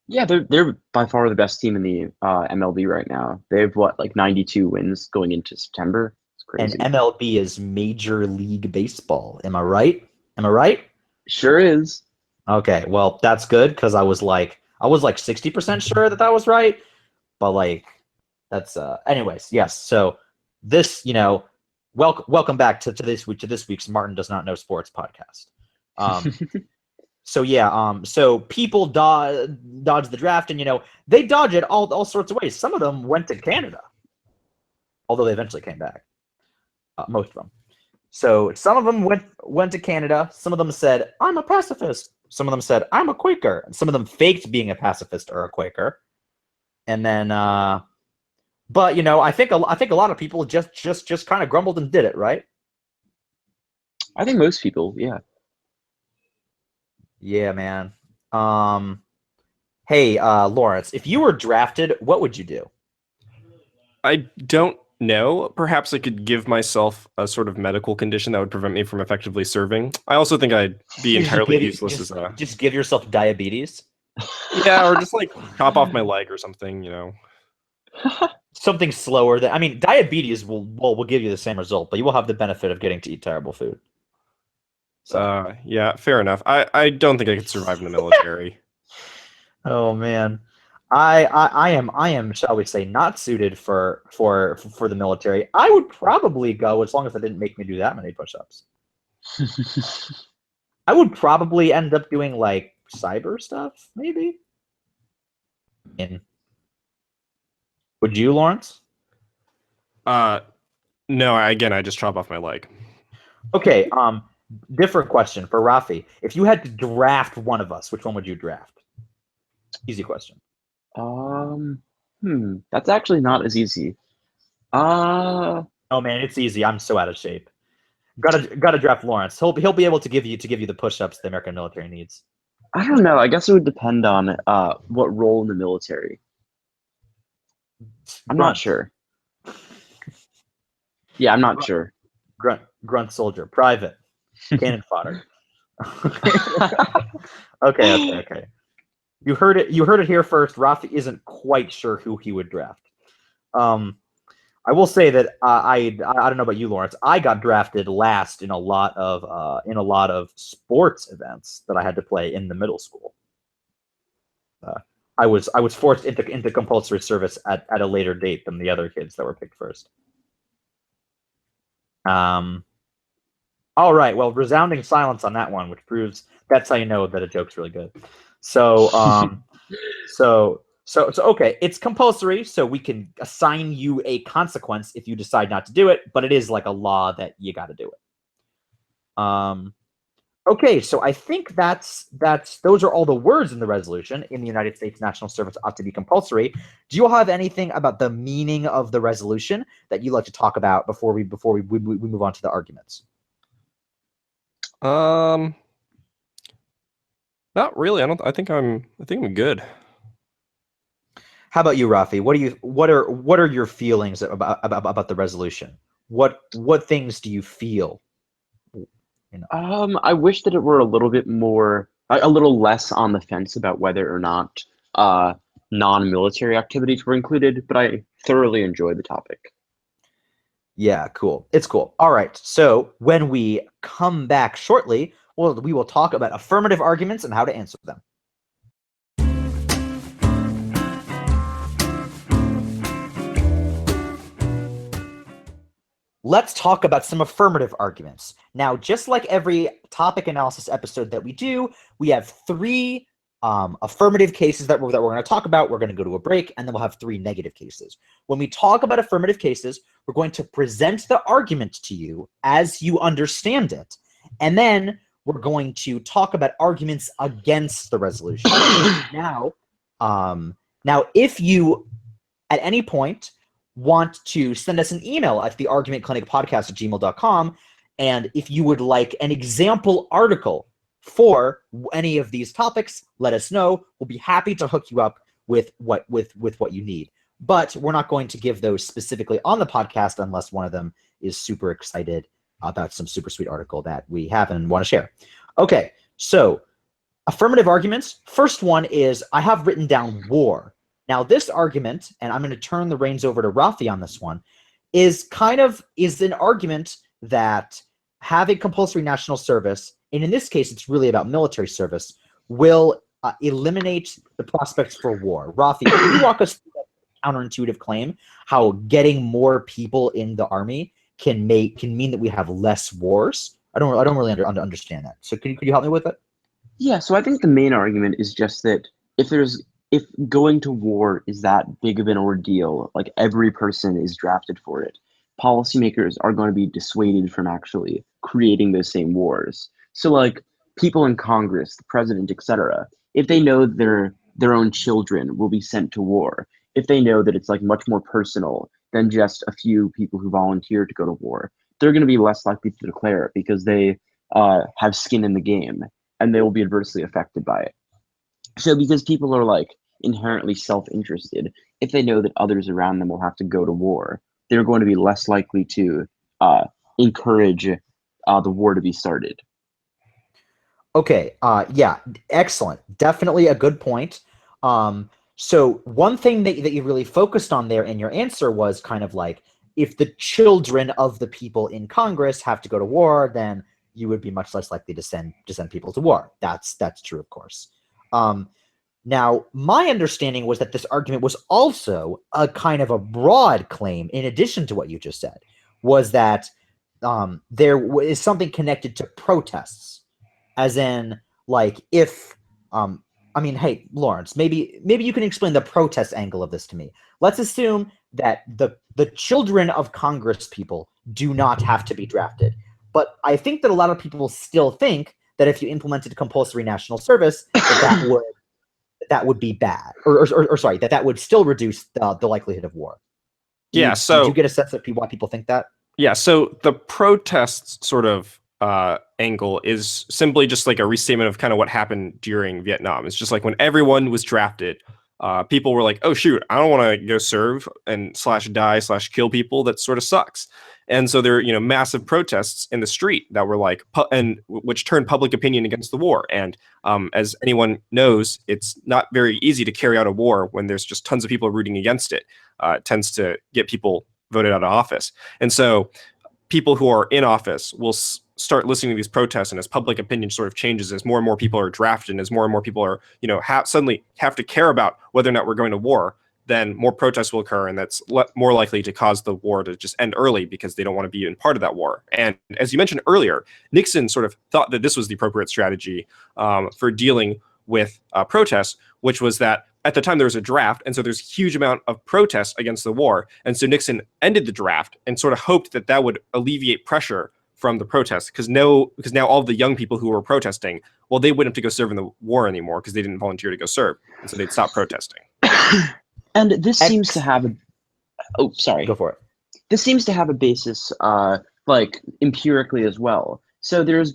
S3: Yeah, they're by far the best team in the MLB right now. They have like 92 wins going into September. It's crazy.
S1: And MLB is Major League Baseball. Am I right?
S3: Sure is.
S1: Okay, well, that's good because I was like 60% sure that was right, but like that's anyways, yes. So this, welcome back to this week's Martin Does Not Know Sports podcast. So yeah, so people dodge the draft, and they dodge it all sorts of ways. Some of them went to Canada, although they eventually came back. Most of them. So some of them went to Canada. Some of them said, "I'm a pacifist." Some of them said, "I'm a Quaker." And some of them faked being a pacifist or a Quaker. And then, but I think a lot of people just kind of grumbled and did it, right?
S3: I think most people, yeah.
S1: Yeah, man. Hey, Lawrence, if you were drafted, what would you do?
S2: I don't know. Perhaps I could give myself a sort of medical condition that would prevent me from effectively serving. I also think I'd be entirely useless as a...
S1: Just give yourself diabetes?
S2: Yeah, or just like chop off my leg or something,
S1: Something slower than diabetes will give you the same result, but you will have the benefit of getting to eat terrible food.
S2: So. Yeah, fair enough. I don't think I could survive in the military.
S1: Oh man, I am, shall we say, not suited for the military. I would probably go as long as it didn't make me do that many push-ups. I would probably end up doing like cyber stuff, maybe. Would you, Lawrence?
S2: No. Again, I just chop off my leg.
S1: Okay. Different question for Raffi. If you had to draft one of us, which one would you draft? Easy question.
S3: That's actually not as easy.
S1: Oh man, it's easy. I'm so out of shape. Gotta draft Lawrence. He'll be able to give you the push-ups the American military needs.
S3: I don't know. I guess it would depend on what role in the military. I'm not sure. Yeah, I'm not sure.
S1: Grunt soldier, private, cannon fodder. Okay. You heard it here first. Raffi isn't quite sure who he would draft. I will say that I don't know about you, Lawrence. I got drafted last in a lot of sports events that I had to play in the middle school. I was forced into compulsory service at a later date than the other kids that were picked first. All right. Well, resounding silence on that one, which proves that's how you know that a joke's really good. So so okay, it's compulsory, so we can assign you a consequence if you decide not to do it, but it is like a law that you got to do it. Okay, so I think that's those are all the words in the resolution. In the United States, national service ought to be compulsory. Do you all have anything about the meaning of the resolution that you'd like to talk about before we move on to the arguments?
S2: Not really. I think I'm good.
S1: How about you, Raffi? What are your feelings about the resolution? What things do you feel?
S3: I wish that it were a little bit more, a little less on the fence about whether or not non-military activities were included, but I thoroughly enjoy the topic.
S1: Yeah, cool. It's cool. All right. So when we come back shortly, we will talk about affirmative arguments and how to answer them. Let's talk about some affirmative arguments. Now, just like every topic analysis episode that we do, we have three affirmative cases that we're going to talk about. We're going to go to a break, and then we'll have three negative cases. When we talk about affirmative cases, we're going to present the argument to you as you understand it, and then we're going to talk about arguments against the resolution. Now, if you, at any point, want to send us an email at theargumentclinicpodcast@gmail.com, and if you would like an example article for any of these topics, let us know. We'll be happy to hook you up with what you need. But we're not going to give those specifically on the podcast unless one of them is super excited about some super sweet article that we have and want to share. Okay, so affirmative arguments. First one is I have written down war. Now, this argument, and I'm going to turn the reins over to Raffi on this one, is an argument that having compulsory national service, and in this case, it's really about military service, will eliminate the prospects for war. Raffi, can you walk us through that counterintuitive claim, how getting more people in the army can mean that we have less wars? I don't really understand that. So could you help me with it?
S3: Yeah, so I think the main argument is just that if going to war is that big of an ordeal, like every person is drafted for it, policymakers are going to be dissuaded from actually creating those same wars. So like people in Congress, the president, etc., if they know their own children will be sent to war, if they know that it's like much more personal than just a few people who volunteer to go to war, they're going to be less likely to declare it because they have skin in the game and they will be adversely affected by it. So because people are like inherently self-interested, if they know that others around them will have to go to war, they're going to be less likely to encourage the war to be started.
S1: Okay, yeah, excellent. Definitely a good point. So one thing that you really focused on there in your answer was kind of like, if the children of the people in Congress have to go to war, then you would be much less likely to send people to war. That's true, of course. Now, my understanding was that this argument was also a kind of a broad claim, in addition to what you just said, was that there is something connected to protests, as in, like, if, I mean, hey, Lawrence, maybe you can explain the protest angle of this to me. Let's assume that the children of Congress people do not have to be drafted. But I think that a lot of people still think that if you implemented compulsory national service, that would be bad, or sorry, that would still reduce the likelihood of war.
S2: Yeah. So
S1: did you get a sense of why people think that?
S2: Yeah. So the protests sort of angle is simply just like a restatement of kind of what happened during Vietnam. It's just like when everyone was drafted, people were like, "Oh shoot, I don't want to go serve and /die/kill people. That sort of sucks." And so there are, massive protests in the street that were like, which turned public opinion against the war. And as anyone knows, it's not very easy to carry out a war when there's just tons of people rooting against it. It tends to get people voted out of office. And so people who are in office will start listening to these protests, and as public opinion sort of changes, as more and more people are drafted, and as more and more people are, suddenly have to care about whether or not we're going to war, then more protests will occur, and that's more likely to cause the war to just end early because they don't want to be in part of that war. And as you mentioned earlier, Nixon sort of thought that this was the appropriate strategy for dealing with protests, which was that at the time there was a draft, and so there's a huge amount of protests against the war, and so Nixon ended the draft and sort of hoped that that would alleviate pressure from the protests, because now all of the young people who were protesting, well, they wouldn't have to go serve in the war anymore because they didn't volunteer to go serve, and so they'd stop protesting.
S3: And this seems to have
S1: Go for it.
S3: This seems to have a basis, like empirically as well. So there have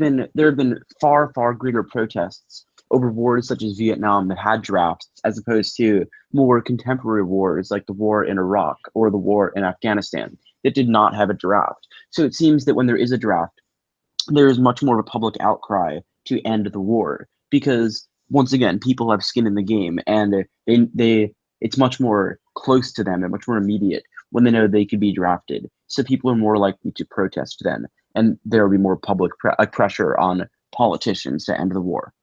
S3: been far greater protests over wars such as Vietnam that had drafts, as opposed to more contemporary wars like the war in Iraq or the war in Afghanistan that did not have a draft. So it seems that when there is a draft, there is much more of a public outcry to end the war, because once again, people have skin in the game, and it's much more close to them and much more immediate when they know they could be drafted. So people are more likely to protest then, and there will be more public pressure on politicians to end the war.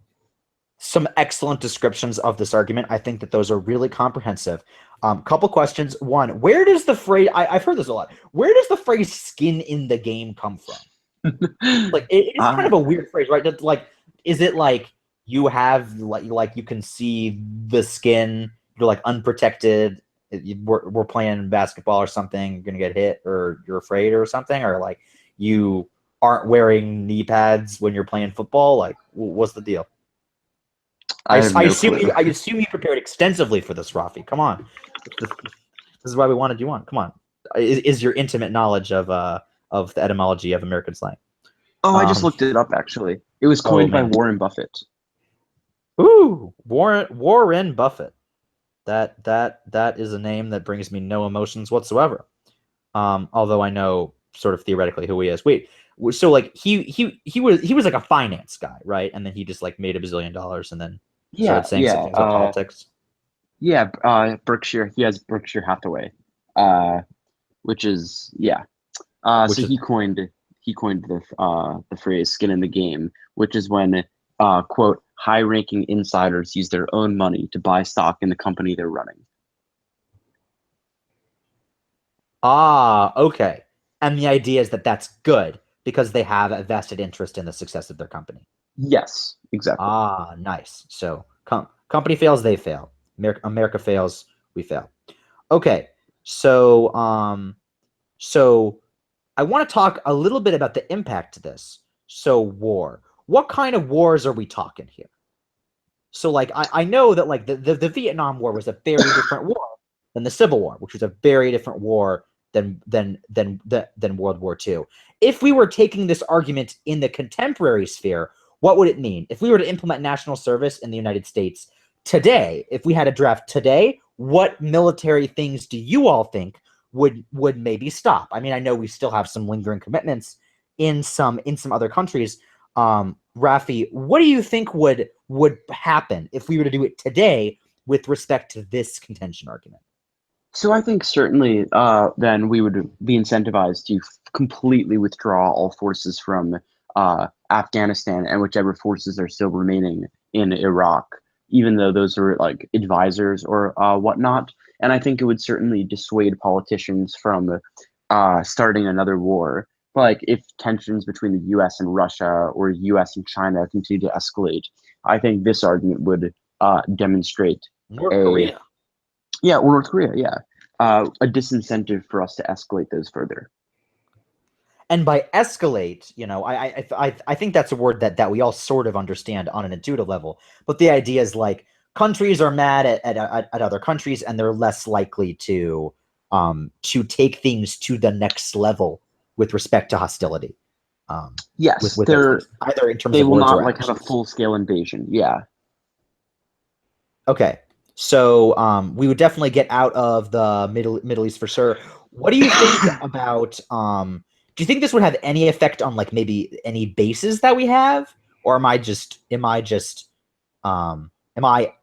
S1: Some excellent descriptions of this argument. I think that those are really comprehensive. Couple questions. One, where does the phrase, I've heard this a lot, where does the phrase skin in the game come from? Like, it's kind of a weird phrase, right? That's like, is it like you have, like you can see the skin, you're like unprotected, we're playing basketball or something, you're gonna get hit, or you're afraid or something, or like you aren't wearing knee pads when you're playing football? Like, what's the deal? I assume you prepared extensively for this, Raffi. Come on, this is why we wanted you on. Come on, is your intimate knowledge of the etymology of American slang?
S3: Oh, I just looked it up. Actually, it was coined by Warren Buffett.
S1: Ooh, Warren Buffett. That is a name that brings me no emotions whatsoever. Although I know sort of theoretically who he is. Wait, so like he was like a finance guy, right? And then he just like made $1 billion and then started saying some things about politics.
S3: Yeah, Berkshire. He has Berkshire Hathaway, which is so he coined the phrase "skin in the game," which is when quote, high-ranking insiders use their own money to buy stock in the company they're running.
S1: Ah, okay. And the idea is that that's good because they have a vested interest in the success of their company.
S3: Yes, exactly.
S1: Ah, nice. So company fails, they fail. America fails, we fail. Okay. So so I want to talk a little bit about the impact of this. So war. What kind of wars are we talking here? So like I know that like the Vietnam War was a very different war than the Civil War, which was a very different war than World War II. If we were taking this argument in the contemporary sphere, what would it mean? If we were to implement national service in the United States today, if we had a draft today, what military things do you all think would maybe stop? I mean, I know we still have some lingering commitments in some other countries. Raffi, what do you think would happen if we were to do it today with respect to this contention argument?
S3: So I think certainly then we would be incentivized to completely withdraw all forces from Afghanistan and whichever forces are still remaining in Iraq, even though those are like advisors or whatnot. And I think it would certainly dissuade politicians from starting another war. Like if tensions between the U.S. and Russia or U.S. and China continue to escalate, I think this argument would demonstrate
S1: North Korea.
S3: Yeah, or North Korea, yeah. A disincentive for us to escalate those further.
S1: And by escalate, you know, I think that's a word that we all sort of understand on an intuitive level. But the idea is like countries are mad at other countries, and they're less likely to take things to the next level with respect to hostility.
S3: Yes,
S1: they're either in terms
S3: they
S1: of
S3: will
S1: words
S3: not
S1: or
S3: like
S1: actions.
S3: have a full-scale invasion. Yeah.
S1: Okay, so we would definitely get out of the Middle East for sure. What do you think about? Do you think this would have any effect on like maybe any bases that we have, or am I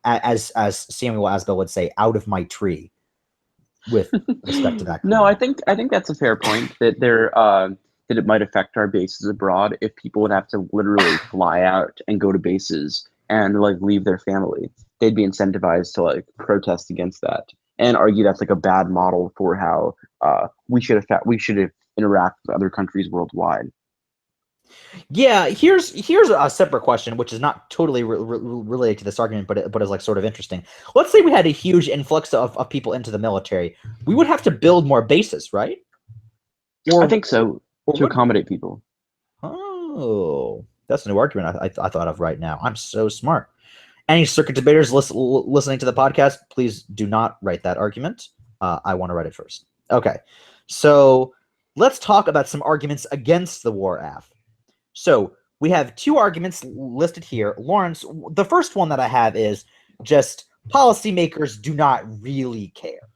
S1: as Samuel Asbell would say, out of my tree? with respect to that
S3: No,
S1: comment.
S3: I think that's a fair point that that it might affect our bases abroad if people would have to literally fly out and go to bases and like leave their family. They'd be incentivized to like protest against that and argue that's like a bad model for how we should interact with other countries worldwide.
S1: Yeah, here's a separate question, which is not totally related to this argument, but is like sort of interesting. Let's say we had a huge influx of people into the military. We would have to build more bases, right?
S3: I think so,
S1: or
S3: to
S1: would we?
S3: accommodate people.
S1: Oh, that's a new argument I thought of right now. I'm so smart. Any circuit debaters listening to the podcast, please do not write that argument. I want to write it first. Okay, so let's talk about some arguments against the war, Af. So we have two arguments listed here. Lawrence, the first one that I have is just policymakers do not really care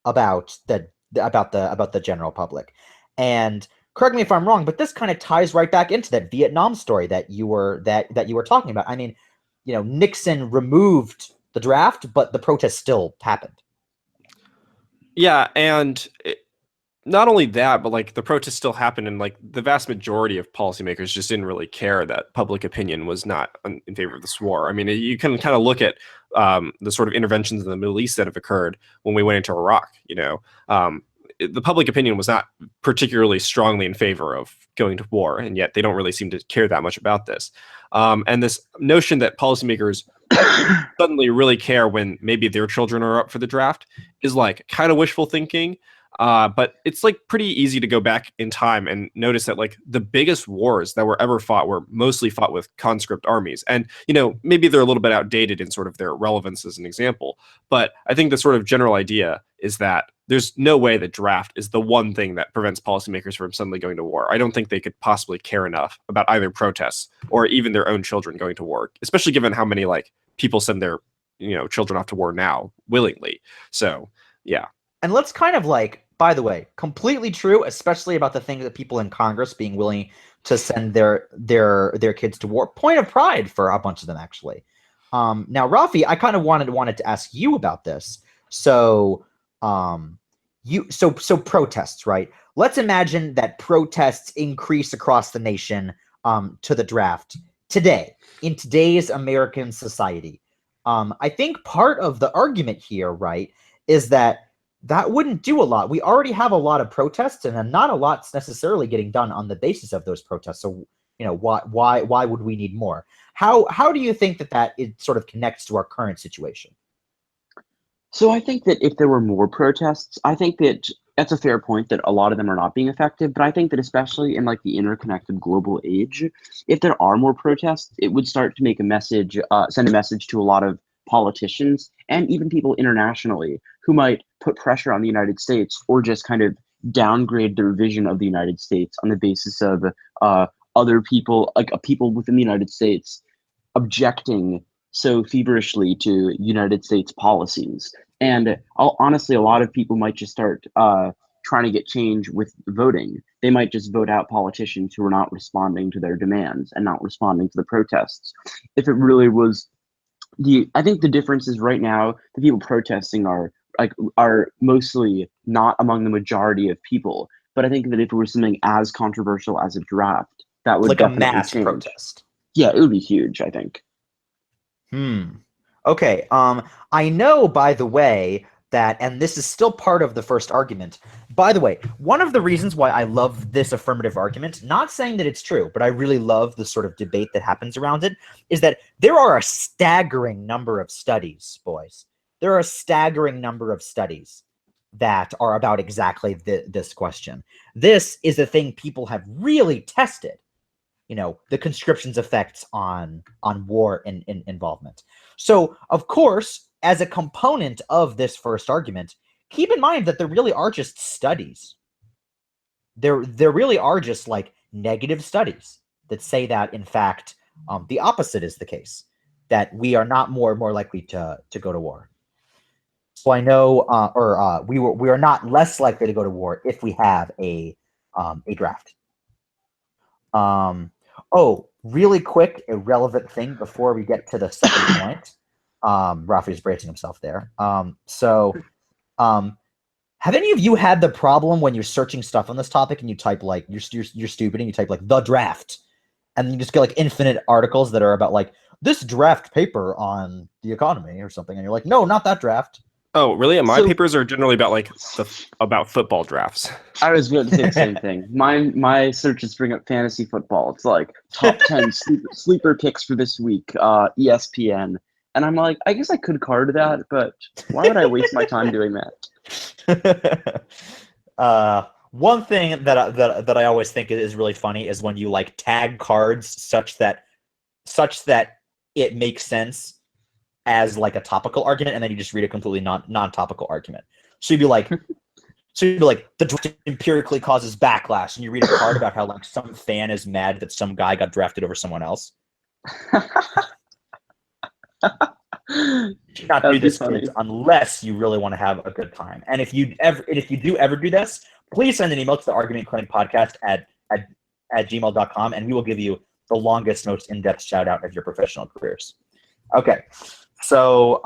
S1: about the general public. And correct me if I'm wrong, but this kind of ties right back into that Vietnam story that you were talking about. I mean, Nixon removed the draft, but the protest still happened.
S2: Yeah, and not only that, but like the protests still happened, and like the vast majority of policymakers just didn't really care that public opinion was not in favor of this war. I mean, you can kind of look at the sort of interventions in the Middle East that have occurred when we went into Iraq. The public opinion was not particularly strongly in favor of going to war, and yet they don't really seem to care that much about this. And this notion that policymakers suddenly really care when maybe their children are up for the draft is like kind of wishful thinking. But it's like pretty easy to go back in time and notice that like the biggest wars that were ever fought were mostly fought with conscript armies. And, maybe they're a little bit outdated in sort of their relevance as an example. But I think the sort of general idea is that there's no way the draft is the one thing that prevents policymakers from suddenly going to war. I don't think they could possibly care enough about either protests or even their own children going to war, especially given how many like people send their, children off to war now willingly. So, yeah.
S1: And let's kind of like, by the way, completely true, especially about the thing that people in Congress being willing to send their kids to war. Point of pride for a bunch of them, actually. Now, Raffi, I kind of wanted to ask you about this. So, so protests, right? Let's imagine that protests increase across the nation to the draft today, in today's American society. I think part of the argument here, right, is that wouldn't do a lot. We already have a lot of protests, and not a lot's necessarily getting done on the basis of those protests. So, why would we need more? How do you think that it sort of connects to our current situation?
S3: So I think that if there were more protests, I think that that's a fair point that a lot of them are not being effective. But I think that especially in like the interconnected global age, if there are more protests, it would start to make a message, send a message to a lot of politicians and even people internationally who might put pressure on the United States or just kind of downgrade their vision of the United States on the basis of other people, like people within the United States, objecting so feverishly to United States policies. And honestly, a lot of people might just start trying to get change with voting. They might just vote out politicians who are not responding to their demands and not responding to the protests. If it really was I think the difference is right now the people protesting are mostly not among the majority of people. But I think that if it was something as controversial as a draft, that would
S1: like a
S3: definitely
S1: mass
S3: change.
S1: protest.
S3: Yeah, it would be huge, I think.
S1: Okay. I know, by the way, that, and this is still part of the first argument. By the way, one of the reasons why I love this affirmative argument, not saying that it's true, but I really love the sort of debate that happens around it, is that there are a staggering number of studies, boys. There are a staggering number of studies that are about exactly this question. This is a thing people have really tested. The conscription's effects on war and involvement. So, of course, as a component of this first argument, keep in mind that there really are just studies. There really are just like negative studies that say that, in fact, the opposite is the case, that we are not more likely to go to war. So I know, we are not less likely to go to war if we have a draft. Oh, really quick, irrelevant thing before we get to the second point. Raffi's bracing himself there. So Have any of you had the problem when you're searching stuff on this topic and you type like you're stupid and you type like the draft, and then you just get like infinite articles that are about like this draft paper on the economy or something, and you're like, no, not that draft.
S2: Oh, really? And my
S3: So-
S2: papers are generally about like about football drafts.
S3: I was going to say the same thing. My searches bring up fantasy football. It's like top 10 sleeper picks for this week, ESPN. And I'm like, I guess I could card that, but why would I waste my time doing that?
S1: One thing that I always think is really funny is when you like tag cards such that it makes sense as like a topical argument, and then you just read a completely non-topical argument. So you'd be like, the draft empirically causes backlash, and you read a card about how like some fan is mad that some guy got drafted over someone else. You should not do this, kids, unless you really want to have a good time. And if you do ever do this, please send an email to the Argument Clinic podcast at gmail.com, and we will give you the longest, most in-depth shout out of your professional careers. Okay. So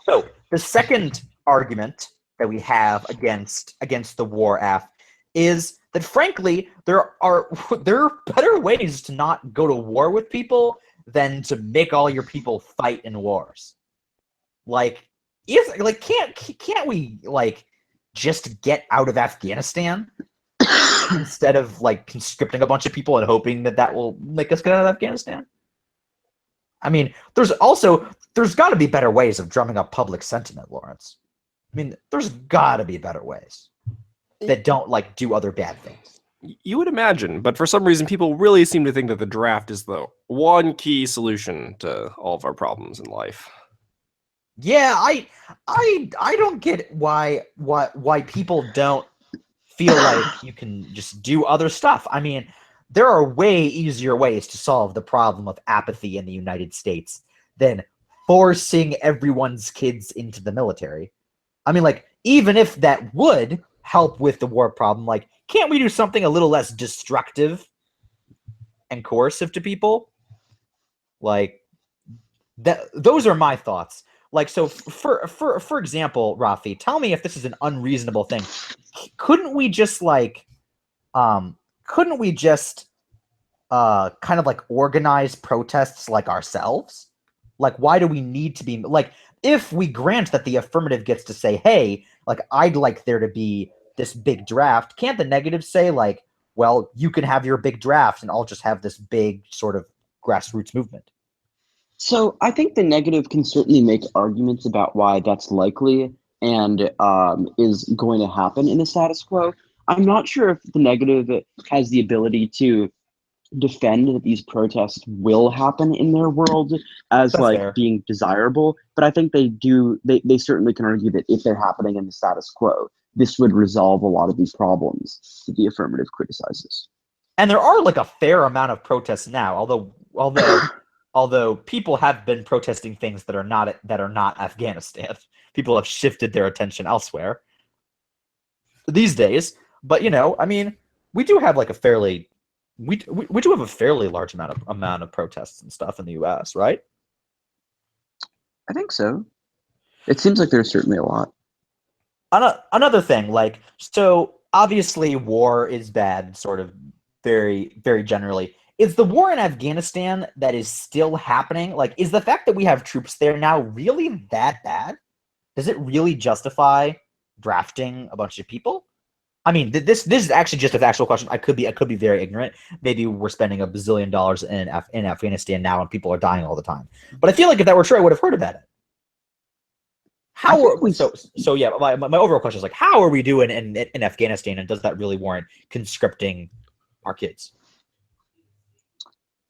S1: the second argument that we have against the war aff is that, frankly, there are better ways to not go to war with people than to make all your people fight in wars. Like, can't we like just get out of Afghanistan instead of like conscripting a bunch of people and hoping that will make us get out of Afghanistan? I mean, there's got to be better ways of drumming up public sentiment, Lawrence. I mean, there's got to be better ways that don't like do other bad things.
S2: You would imagine, but for some reason, people really seem to think that the draft is the one key solution to all of our problems in life.
S1: Yeah, I don't get why people don't feel like you can just do other stuff. I mean, there are way easier ways to solve the problem of apathy in the United States than forcing everyone's kids into the military. I mean, like, even if that would help with the war problem, like, can't we do something a little less destructive and coercive to people? Like, those are my thoughts. Like, so for example, Raffi, tell me if this is an unreasonable thing. Couldn't we just kind of like organize protests like ourselves? Like, why do we need to be like, if we grant that the affirmative gets to say, hey, like, I'd like there to be this big draft, can't the negative say like, well, you can have your big draft and I'll just have this big sort of grassroots movement?
S3: So I think the negative can certainly make arguments about why that's likely and is going to happen in the status quo. I'm not sure if the negative has the ability to defend that these protests will happen in their world as
S1: That's
S3: like
S1: fair.
S3: being desirable, but I think they certainly can argue that if they're happening in the status quo, this would resolve a lot of these problems that the affirmative criticizes.
S1: And there are like a fair amount of protests now, although people have been protesting things that are not Afghanistan. People have shifted their attention elsewhere these days. But I mean, we do have like a fairly large amount of protests and stuff in the U.S., right?
S3: I think so. It seems like there's certainly a lot.
S1: Another thing, like, so obviously war is bad, sort of very, very generally. Is the war in Afghanistan that is still happening, like, is the fact that we have troops there now really that bad? Does it really justify drafting a bunch of people? I mean, this is actually just a factual question. I could be very ignorant. Maybe we're spending $1 billion in Afghanistan now, and people are dying all the time. But I feel like if that were true, I would have heard about it. My overall question is like, how are we doing in Afghanistan, and does that really warrant conscripting our kids?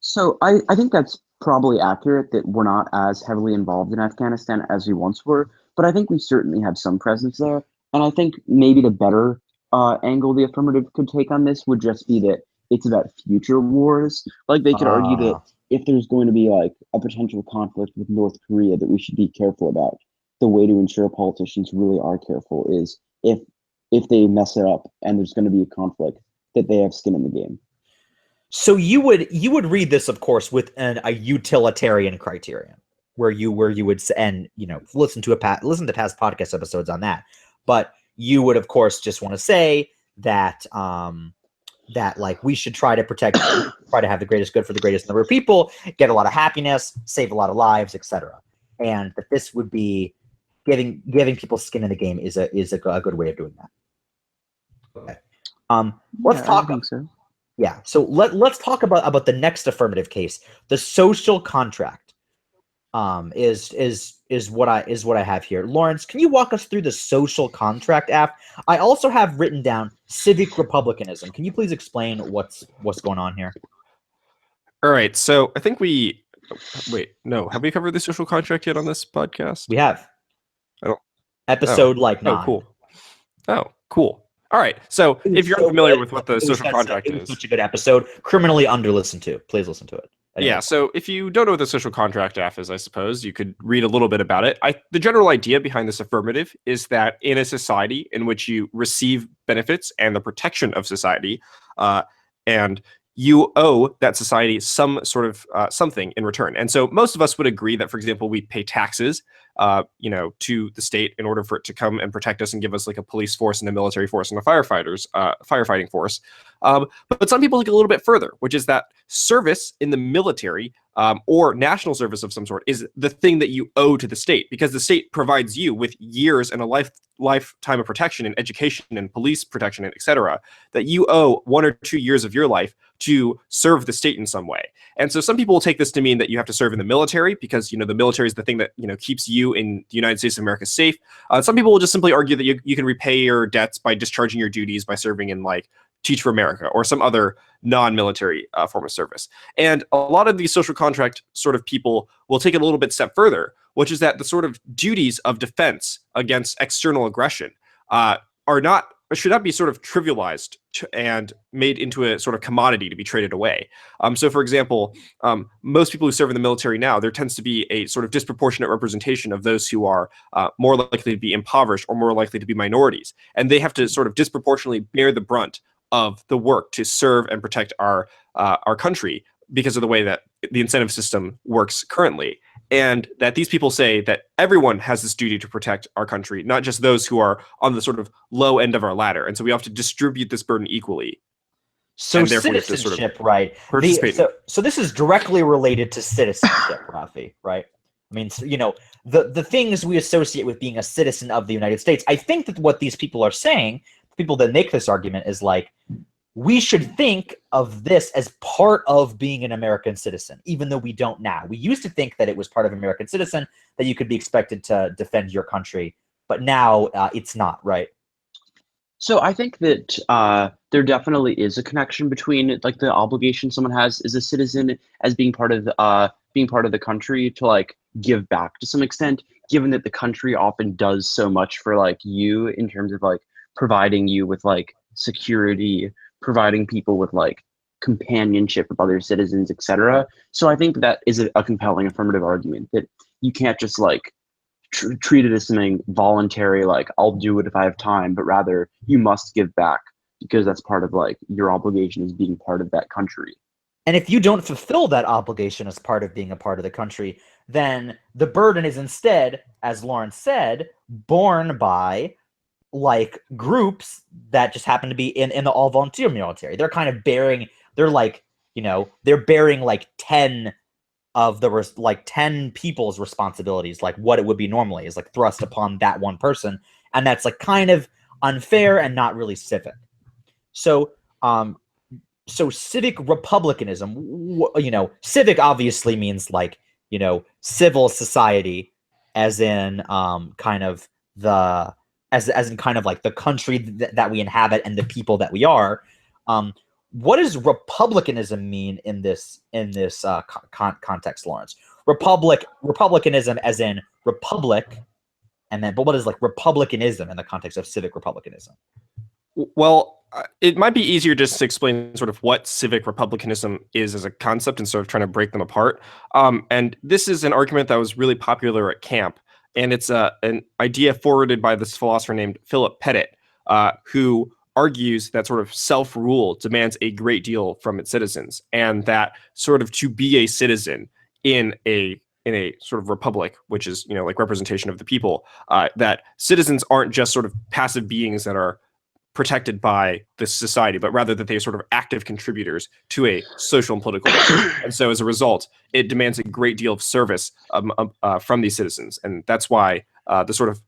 S3: So I think that's probably accurate that we're not as heavily involved in Afghanistan as we once were, but I think we certainly have some presence there. And I think maybe the better angle the affirmative could take on this would just be that it's about future wars. Like, they could argue that if there's going to be like a potential conflict with North Korea that we should be careful about, the way to ensure politicians really are careful is if they mess it up and there's going to be a conflict, that they have skin in the game.
S1: So you would read this, of course, with a utilitarian criterion. where you would and listen to past podcast episodes on that, but you would of course just want to say that that like we should try to protect, try to have the greatest good for the greatest number of people, get a lot of happiness, save a lot of lives, etc. And that this would be giving people skin in the game is a good way of doing that. Okay. Let's talk.
S3: I think so.
S1: Yeah. So let's talk about the next affirmative case. The social contract is what I have here. Lawrence, can you walk us through the social contract act? I also have written down civic republicanism. Can you please explain what's going on here?
S2: All right. So I think we wait. No, have we covered the social contract yet on this podcast?
S1: We have.
S2: I don't.
S1: Episode like 9.
S2: Oh, cool. Oh, cool. All right. So if you're unfamiliar with what the social contract is,
S1: such a good episode, criminally under-listened to. Please listen to it. Anyway.
S2: Yeah, so if you don't know what the social contract act is, I suppose you could read a little bit about it. The general idea behind this affirmative is that in a society in which you receive benefits and the protection of society, and you owe that society some sort of something in return. And so most of us would agree that, for example, we pay taxes, to the state in order for it to come and protect us and give us like a police force and a military force and a firefighting force. But some people take a little bit further, which is that service in the military or national service of some sort is the thing that you owe to the state, because the state provides you with years and a lifetime of protection and education and police protection, and et cetera, that you owe 1 or 2 years of your life to serve the state in some way. And so some people will take this to mean that you have to serve in the military because, the military is the thing that, keeps you in the United States of America safe. Some people will just simply argue that you can repay your debts by discharging your duties by serving in like Teach for America or some other non-military form of service. And a lot of these social contract sort of people will take it a little bit step further, which is that the sort of duties of defense against external aggression should not be sort of trivialized and made into a sort of commodity to be traded away. So, for example, most people who serve in the military now, there tends to be a sort of disproportionate representation of those who are more likely to be impoverished or more likely to be minorities. And they have to sort of disproportionately bear the brunt of the work to serve and protect our country because of the way that the incentive system works currently. And that these people say that everyone has this duty to protect our country, not just those who are on the sort of low end of our ladder. And so we have to distribute this burden equally.
S1: So citizenship, right? So this is directly related to citizenship, Raffi, right? I mean, the things we associate with being a citizen of the United States. I think that what these people are saying, people that make this argument, is like, we should think of this as part of being an American citizen, even though we don't now. We used to think that it was part of American citizen, that you could be expected to defend your country, but now it's not, right?
S3: So I think that there definitely is a connection between like the obligation someone has as a citizen as being part of the country to like give back to some extent, given that the country often does so much for like you in terms of like providing you with like security, providing people with like companionship with other citizens, etc. So I think that is a compelling affirmative argument that you can't just like treat it as something voluntary, like I'll do it if I have time, but rather you must give back because that's part of like your obligation as being part of that country.
S1: And if you don't fulfill that obligation as part of being a part of the country, then the burden is instead, as Lawrence said, borne by like groups that just happen to be in the all volunteer military. They're kind of bearing, they're bearing like 10 of the 10 people's responsibilities, like what it would be normally is like thrust upon that one person. And that's like kind of unfair and not really civic. So, civic republicanism, civic obviously means like, civil society as in kind of the, as in kind of like the country that we inhabit and the people that we are. What does republicanism mean in this context, Lawrence? Republicanism as in republic, but what is like republicanism in the context of civic republicanism?
S2: Well, it might be easier just to explain sort of what civic republicanism is as a concept and sort of trying to break them apart. And this is an argument that was really popular at camp. And it's an idea forwarded by this philosopher named Philip Pettit, who argues that sort of self-rule demands a great deal from its citizens, and that sort of to be a citizen in a in a sort of republic, which is, like representation of the people, that citizens aren't just sort of passive beings that are protected by this society, but rather that they are sort of active contributors to a social and political life. And so as a result, it demands a great deal of service from these citizens. And that's why the sort of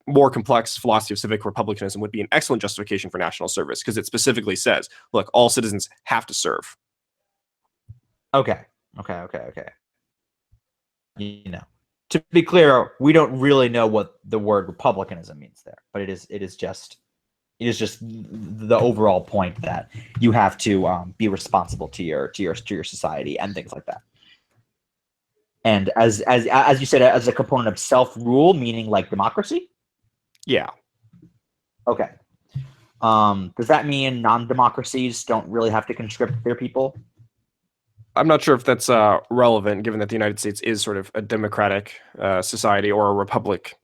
S2: more complex philosophy of civic republicanism would be an excellent justification for national service, because it specifically says, look, all citizens have to serve.
S1: Okay. To be clear, we don't really know what the word republicanism means there, but it is just the overall point that you have to be responsible to your society and things like that. And as you said, as a component of self-rule, meaning like democracy.
S2: Yeah.
S1: Okay. Does that mean non-democracies don't really have to conscript their people?
S2: I'm not sure if that's relevant, given that the United States is sort of a democratic society, or a republic,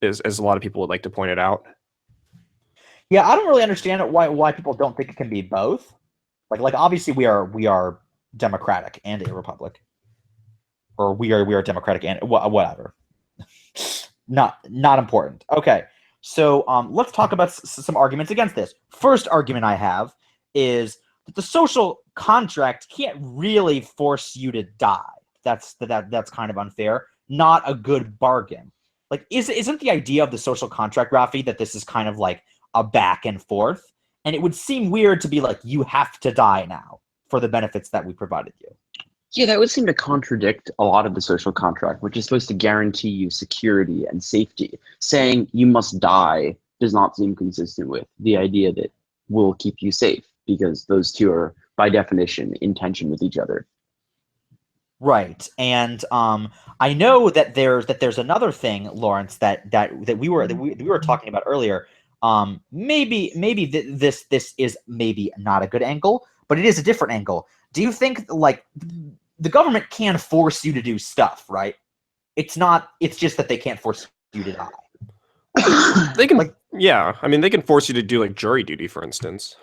S2: as a lot of people would like to point it out.
S1: Yeah, I don't really understand why people don't think it can be both. Like obviously we are democratic and a republic, or we are democratic and whatever. Not important. Okay, so let's talk about some arguments against this. First argument I have is that the social contract can't really force you to die. That's kind of unfair. Not a good bargain. Like, isn't the idea of the social contract, Raffi, that this is kind of like a back and forth? And it would seem weird to be like, you have to die now for the benefits that we provided you.
S3: Yeah, that would seem to contradict a lot of the social contract, which is supposed to guarantee you security and safety. Saying you must die does not seem consistent with the idea that we'll keep you safe, because those two are, by definition, in tension with each other.
S1: Right, and I know that there's another thing, Lawrence, that we were talking about earlier. Maybe this is maybe not a good angle, but it is a different angle. Do you think like the government can force you to do stuff, right? It's just that they can't force you to die.
S2: They can, yeah. I mean, they can force you to do like jury duty, for instance.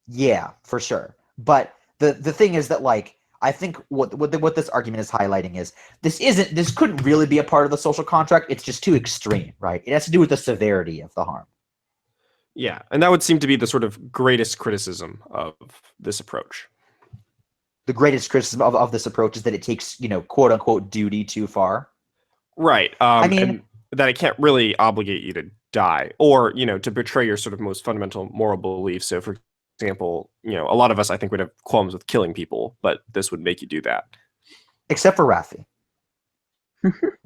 S1: Yeah, for sure. But the thing is that, like, I think what this argument is highlighting is this couldn't really be a part of the social contract. It's just too extreme, right? It has to do with the severity of the harm.
S2: Yeah, and that would seem to be the sort of greatest criticism of this approach.
S1: The greatest criticism of this approach is that it takes, quote unquote, duty too far.
S2: Right.
S1: I mean,
S2: and that it can't really obligate you to die, or, to betray your sort of most fundamental moral beliefs. So, for example, a lot of us, I think, would have qualms with killing people, but this would make you do that.
S1: Except for Raffi.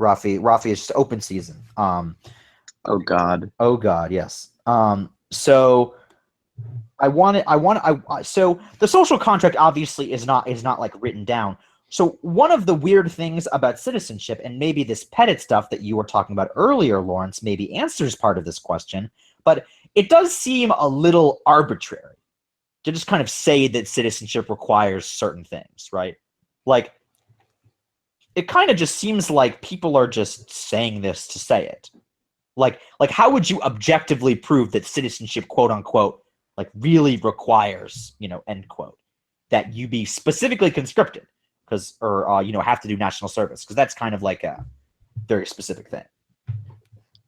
S1: Raffi is just open season.
S3: Oh God,
S1: yes. So so the social contract obviously is not like written down. So one of the weird things about citizenship, and maybe this Pettit stuff that you were talking about earlier, Lawrence, maybe answers part of this question, but it does seem a little arbitrary to just kind of say that citizenship requires certain things, right? Like, it kind of just seems like people are just saying this to say it. Like how would you objectively prove that citizenship, quote unquote, like really requires, end quote, that you be specifically conscripted or have to do national service? Because that's kind of like a very specific thing.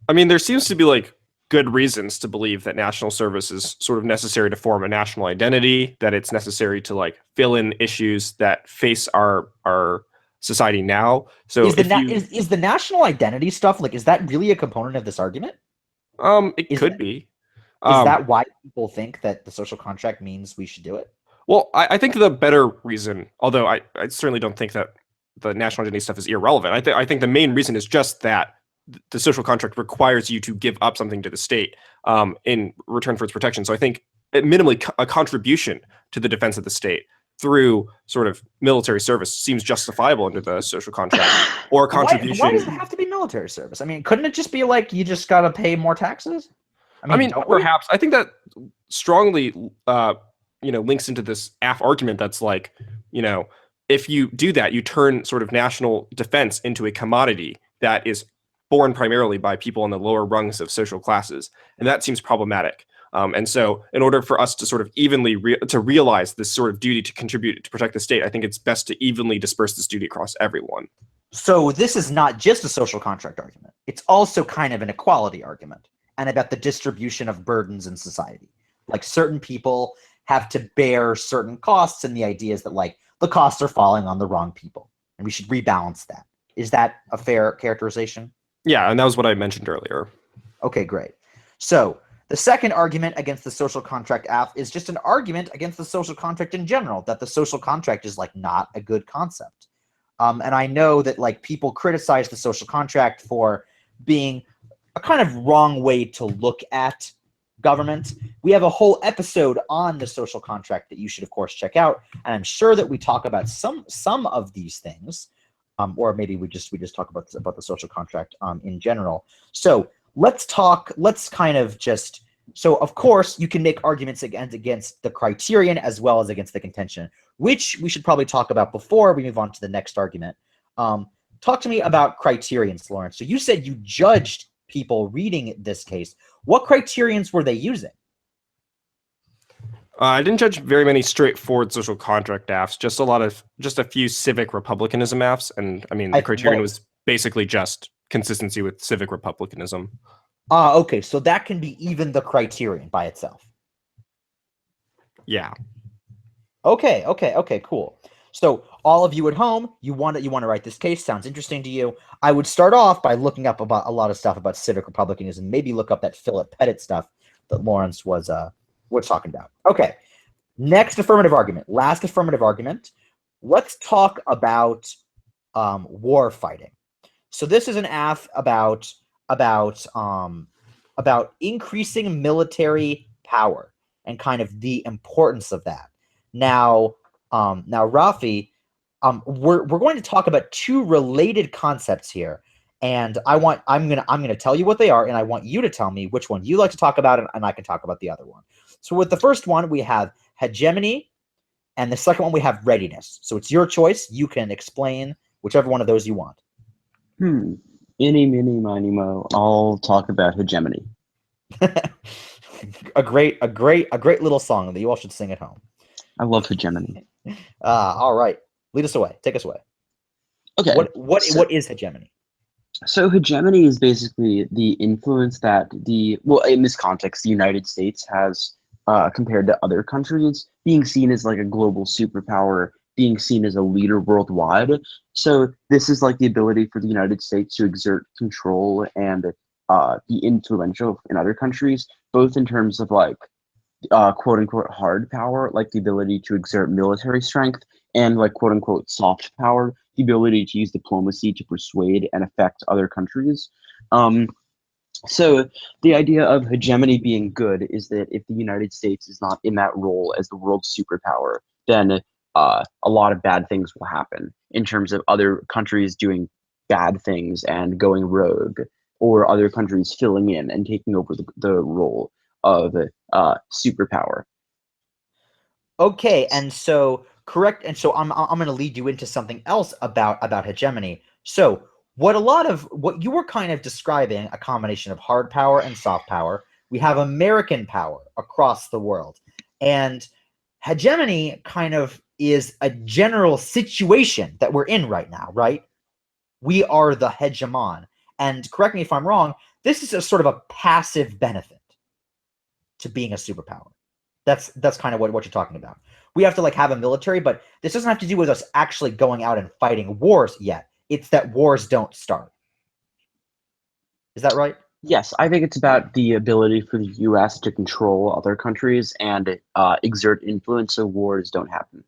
S2: I mean, there seems to be like good reasons to believe that national service is sort of necessary to form a national identity, that it's necessary to like fill in issues that face our society now. So
S1: is the national identity stuff, like, is that really a component of this argument?
S2: It could be.
S1: Is that why people think that the social contract means we should do it?
S2: Well, I think the better reason, although I certainly don't think that the national identity stuff is irrelevant. I think the main reason is just that the social contract requires you to give up something to the state in return for its protection. So I think minimally a contribution to the defense of the state through sort of military service seems justifiable under the social contract, or a contribution.
S1: Why does it have to be military service? I mean, couldn't it just be like you just got to pay more taxes?
S2: I mean perhaps. I think that strongly, links into this argument that's like, if you do that, you turn sort of national defense into a commodity that is borne primarily by people on the lower rungs of social classes, and that seems problematic. And so in order for us to sort of evenly realize this sort of duty to contribute to protect the state, I think it's best to evenly disperse this duty across everyone.
S1: So this is not just a social contract argument. It's also kind of an equality argument and about the distribution of burdens in society. Like certain people have to bear certain costs, and the idea is that like the costs are falling on the wrong people, and we should rebalance that. Is that a fair characterization?
S2: Yeah, and that was what I mentioned earlier.
S1: Okay, great. So the second argument against the social contract app is just an argument against the social contract in general, that the social contract is like not a good concept. And I know that like people criticize the social contract for being a kind of wrong way to look at government. We have a whole episode on the social contract that you should of course check out, and I'm sure that we talk about some of these things, or maybe we just talk about the social contract in general. So let's kind of just, so of course you can make arguments against the criterion as well as against the contention, which we should probably talk about before we move on to the next argument. Talk to me about criterions, Lawrence. So you said you judged people reading this case. What criterions were they using?
S2: I didn't judge very many straightforward social contract apps, just a few civic republicanism apps. And I mean, the criterion was basically just consistency with civic republicanism.
S1: Okay, so that can be even the criterion by itself.
S2: Yeah.
S1: Okay, cool. So all of you at home, you want to write this case. Sounds interesting to you. I would start off by looking up about a lot of stuff about civic republicanism. Maybe look up that Philip Pettit stuff that Lawrence was talking about. Okay, next affirmative argument, last affirmative argument. Let's talk about war fighting. So this is an AF about increasing military power and kind of the importance of that. Now, Raffi, we're going to talk about two related concepts here, and I'm gonna tell you what they are, and I want you to tell me which one you like to talk about, and I can talk about the other one. So with the first one, we have hegemony, and the second one we have readiness. So it's your choice. You can explain whichever one of those you want.
S3: Eeny, meeny, miny, mo. I'll talk about hegemony.
S1: a great little song that you all should sing at home.
S3: I love hegemony.
S1: All right. Lead us away. Take us away.
S3: Okay.
S1: What is hegemony?
S3: So hegemony is basically the influence that in this context, the United States has compared to other countries, being seen as like a global superpower, being seen as a leader worldwide. So this is like the ability for the United States to exert control and be influential in other countries, both in terms of like quote unquote hard power, like the ability to exert military strength, and like quote unquote soft power, the ability to use diplomacy to persuade and affect other countries. So the idea of hegemony being good is that if the United States is not in that role as the world superpower, then a lot of bad things will happen in terms of other countries doing bad things and going rogue, or other countries filling in and taking over the role of superpower.
S1: Okay, and so correct, and so I'm going to lead you into something else about hegemony. So what you were kind of describing, a combination of hard power and soft power. We have American power across the world, and hegemony kind of is a general situation that we're in right now, right? We are the hegemon, and correct me if I'm wrong, this is a sort of a passive benefit to being a superpower. That's kind of what you're talking about. We have to like have a military, but this doesn't have to do with us actually going out and fighting wars yet. It's that wars don't start. Is that right?
S3: Yes, I think it's about the ability for the U.S. to control other countries and exert influence so wars don't happen.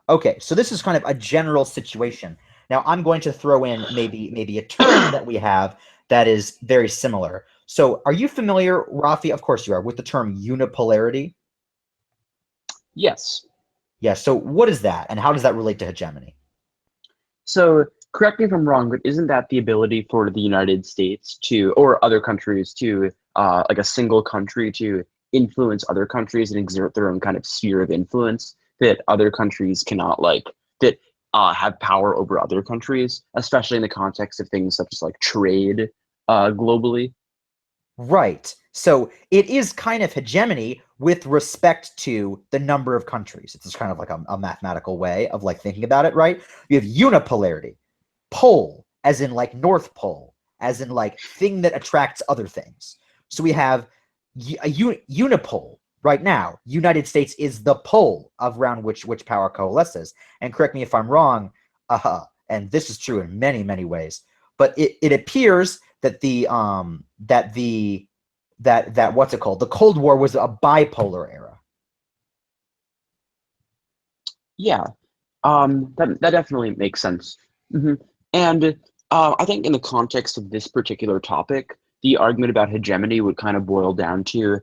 S1: Okay, so this is kind of a general situation. Now I'm going to throw in maybe a term that we have that is very similar. So are you familiar, Raffi? Of course you are, with the term unipolarity?
S3: Yes.
S1: Yeah, so what is that, and how does that relate to hegemony?
S3: So correct me if I'm wrong, but isn't that the ability for the United States to, or other countries to, like a single country to influence other countries and exert their own kind of sphere of influence that other countries cannot have power over other countries, especially in the context of things such as like trade globally?
S1: Right. So it is kind of hegemony with respect to the number of countries. It's just kind of like a mathematical way of like thinking about it, right? You have unipolarity. pole, as in like North Pole, as in like thing that attracts other things. So we have a unipole right now. United States is the pole around which power coalesces. And correct me if I'm wrong, and this is true in many, many ways, but it appears that that what's it called? The Cold War was a bipolar era.
S3: Yeah, that definitely makes sense. And I think in the context of this particular topic, the argument about hegemony would kind of boil down to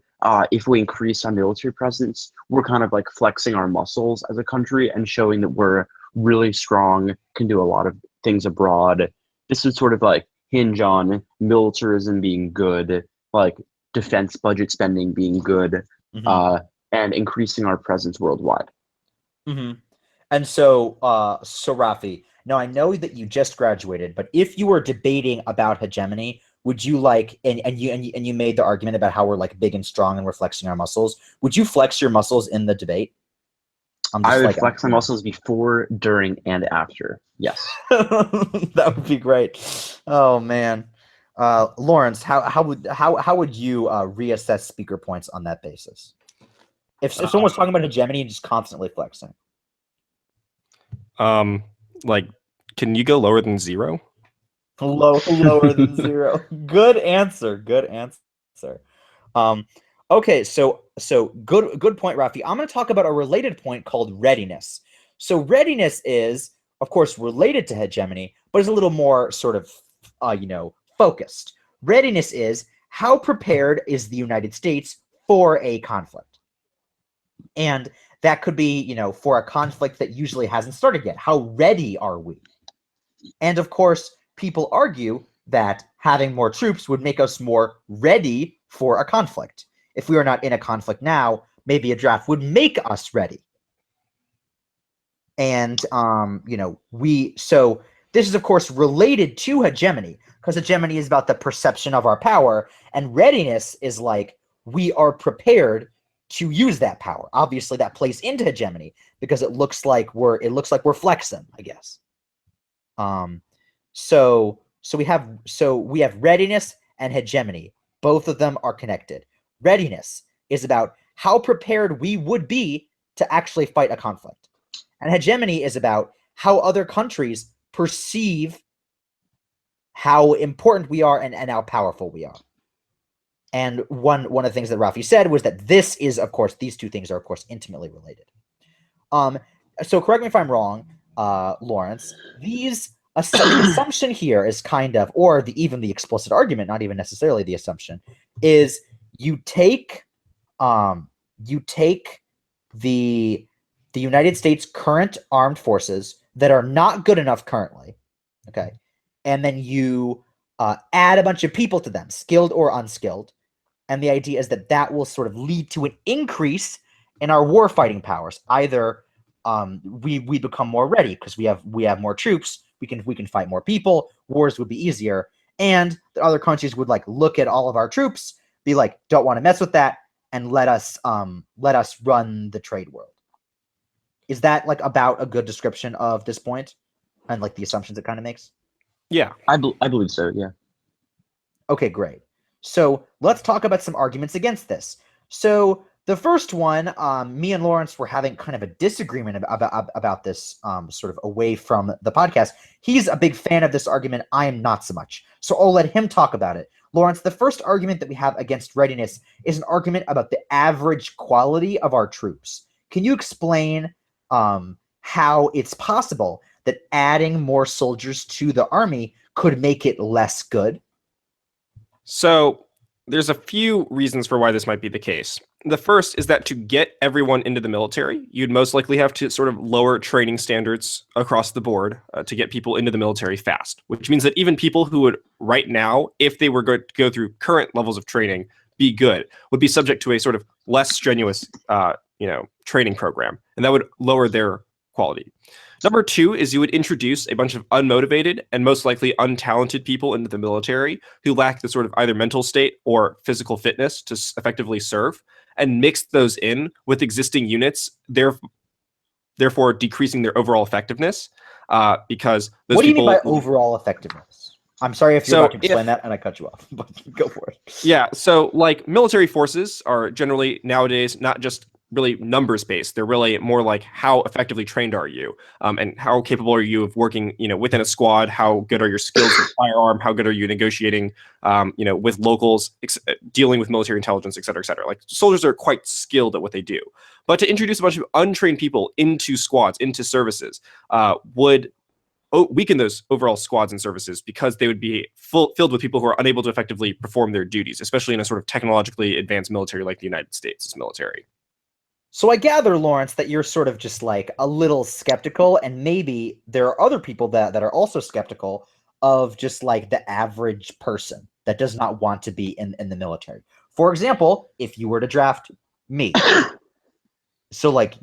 S3: if we increase our military presence, we're kind of like flexing our muscles as a country and showing that we're really strong, can do a lot of things abroad. This would sort of like hinge on militarism being good, like defense budget spending being good, and increasing our presence worldwide.
S1: And so Raffi, now I know that you just graduated, but if you were debating about hegemony, would you like, and you made the argument about how we're like big and strong and we're flexing our muscles, would you flex your muscles in the debate?
S3: I would flex my muscles before, during, and after. Yes.
S1: That would be great. Oh man. Lawrence, how would you reassess speaker points on that basis? If someone's talking about hegemony and just constantly flexing.
S2: Like, can you go lower than 0?
S1: Lower than 0. Good answer. Okay, so good point, Raffi. I'm going to talk about a related point called readiness. So readiness is, of course, related to hegemony, but is a little more sort of, focused. Readiness is how prepared is the United States for a conflict, and that could be, for a conflict that usually hasn't started yet. How ready are we? And of course, people argue that having more troops would make us more ready for a conflict. If we are not in a conflict now, maybe a draft would make us ready. And, so this is, of course, related to hegemony, because hegemony is about the perception of our power, and readiness is like we are prepared to use that power. Obviously, that plays into hegemony because it looks like we're flexing, I guess. So we have readiness and hegemony. Both of them are connected. Readiness is about how prepared we would be to actually fight a conflict, and hegemony is about how other countries perceive how important we are and how powerful we are. And one of the things that Raffi said was that these two things are, of course, intimately related. So correct me if I'm wrong, Lawrence. The assumption here is kind of, or even the explicit argument, not even necessarily the assumption, is you take the United States' current armed forces that are not good enough currently, okay, and then you add a bunch of people to them, skilled or unskilled. And the idea is that will sort of lead to an increase in our warfighting powers. Either we become more ready because we have more troops. We can fight more people. Wars would be easier, and the other countries would like look at all of our troops, be like, don't want to mess with that, and let us run the trade world. Is that like about a good description of this point and like the assumptions it kind of makes?
S2: Yeah,
S3: I believe so. Yeah.
S1: Okay, great. So let's talk about some arguments against this. So the first one, me and Lawrence were having kind of a disagreement about this sort of away from the podcast. He's a big fan of this argument. I am not so much. So I'll let him talk about it. Lawrence, the first argument that we have against readiness is an argument about the average quality of our troops. Can you explain how it's possible that adding more soldiers to the army could make it less good?
S2: So there's a few reasons for why this might be the case. The first is that to get everyone into the military, you'd most likely have to sort of lower training standards across the board to get people into the military fast, which means that even people who would right now, if they were going to go through current levels of training, be good, would be subject to a sort of less strenuous, training program, and that would lower their quality. Number two is you would introduce a bunch of unmotivated and most likely untalented people into the military who lack the sort of either mental state or physical fitness to effectively serve, and mix those in with existing units, therefore decreasing their overall effectiveness. because those
S1: What do you mean
S2: people.
S1: by overall effectiveness? I'm sorry if you're
S2: So
S1: about to explain that and I cut you off, but go for it.
S2: Yeah, so like military forces are generally nowadays not just really numbers based. They're really more like how effectively trained are you, and how capable are you of working, within a squad? How good are your skills with firearm? How good are you negotiating, with locals, dealing with military intelligence, et cetera, et cetera. Like soldiers are quite skilled at what they do. But to introduce a bunch of untrained people into squads, into services, would weaken those overall squads and services because they would be filled with people who are unable to effectively perform their duties, especially in a sort of technologically advanced military like the United States' military.
S1: So I gather, Lawrence, that you're sort of just like a little skeptical, and maybe there are other people that are also skeptical of just like the average person that does not want to be in the military. For example, if you were to draft me. So like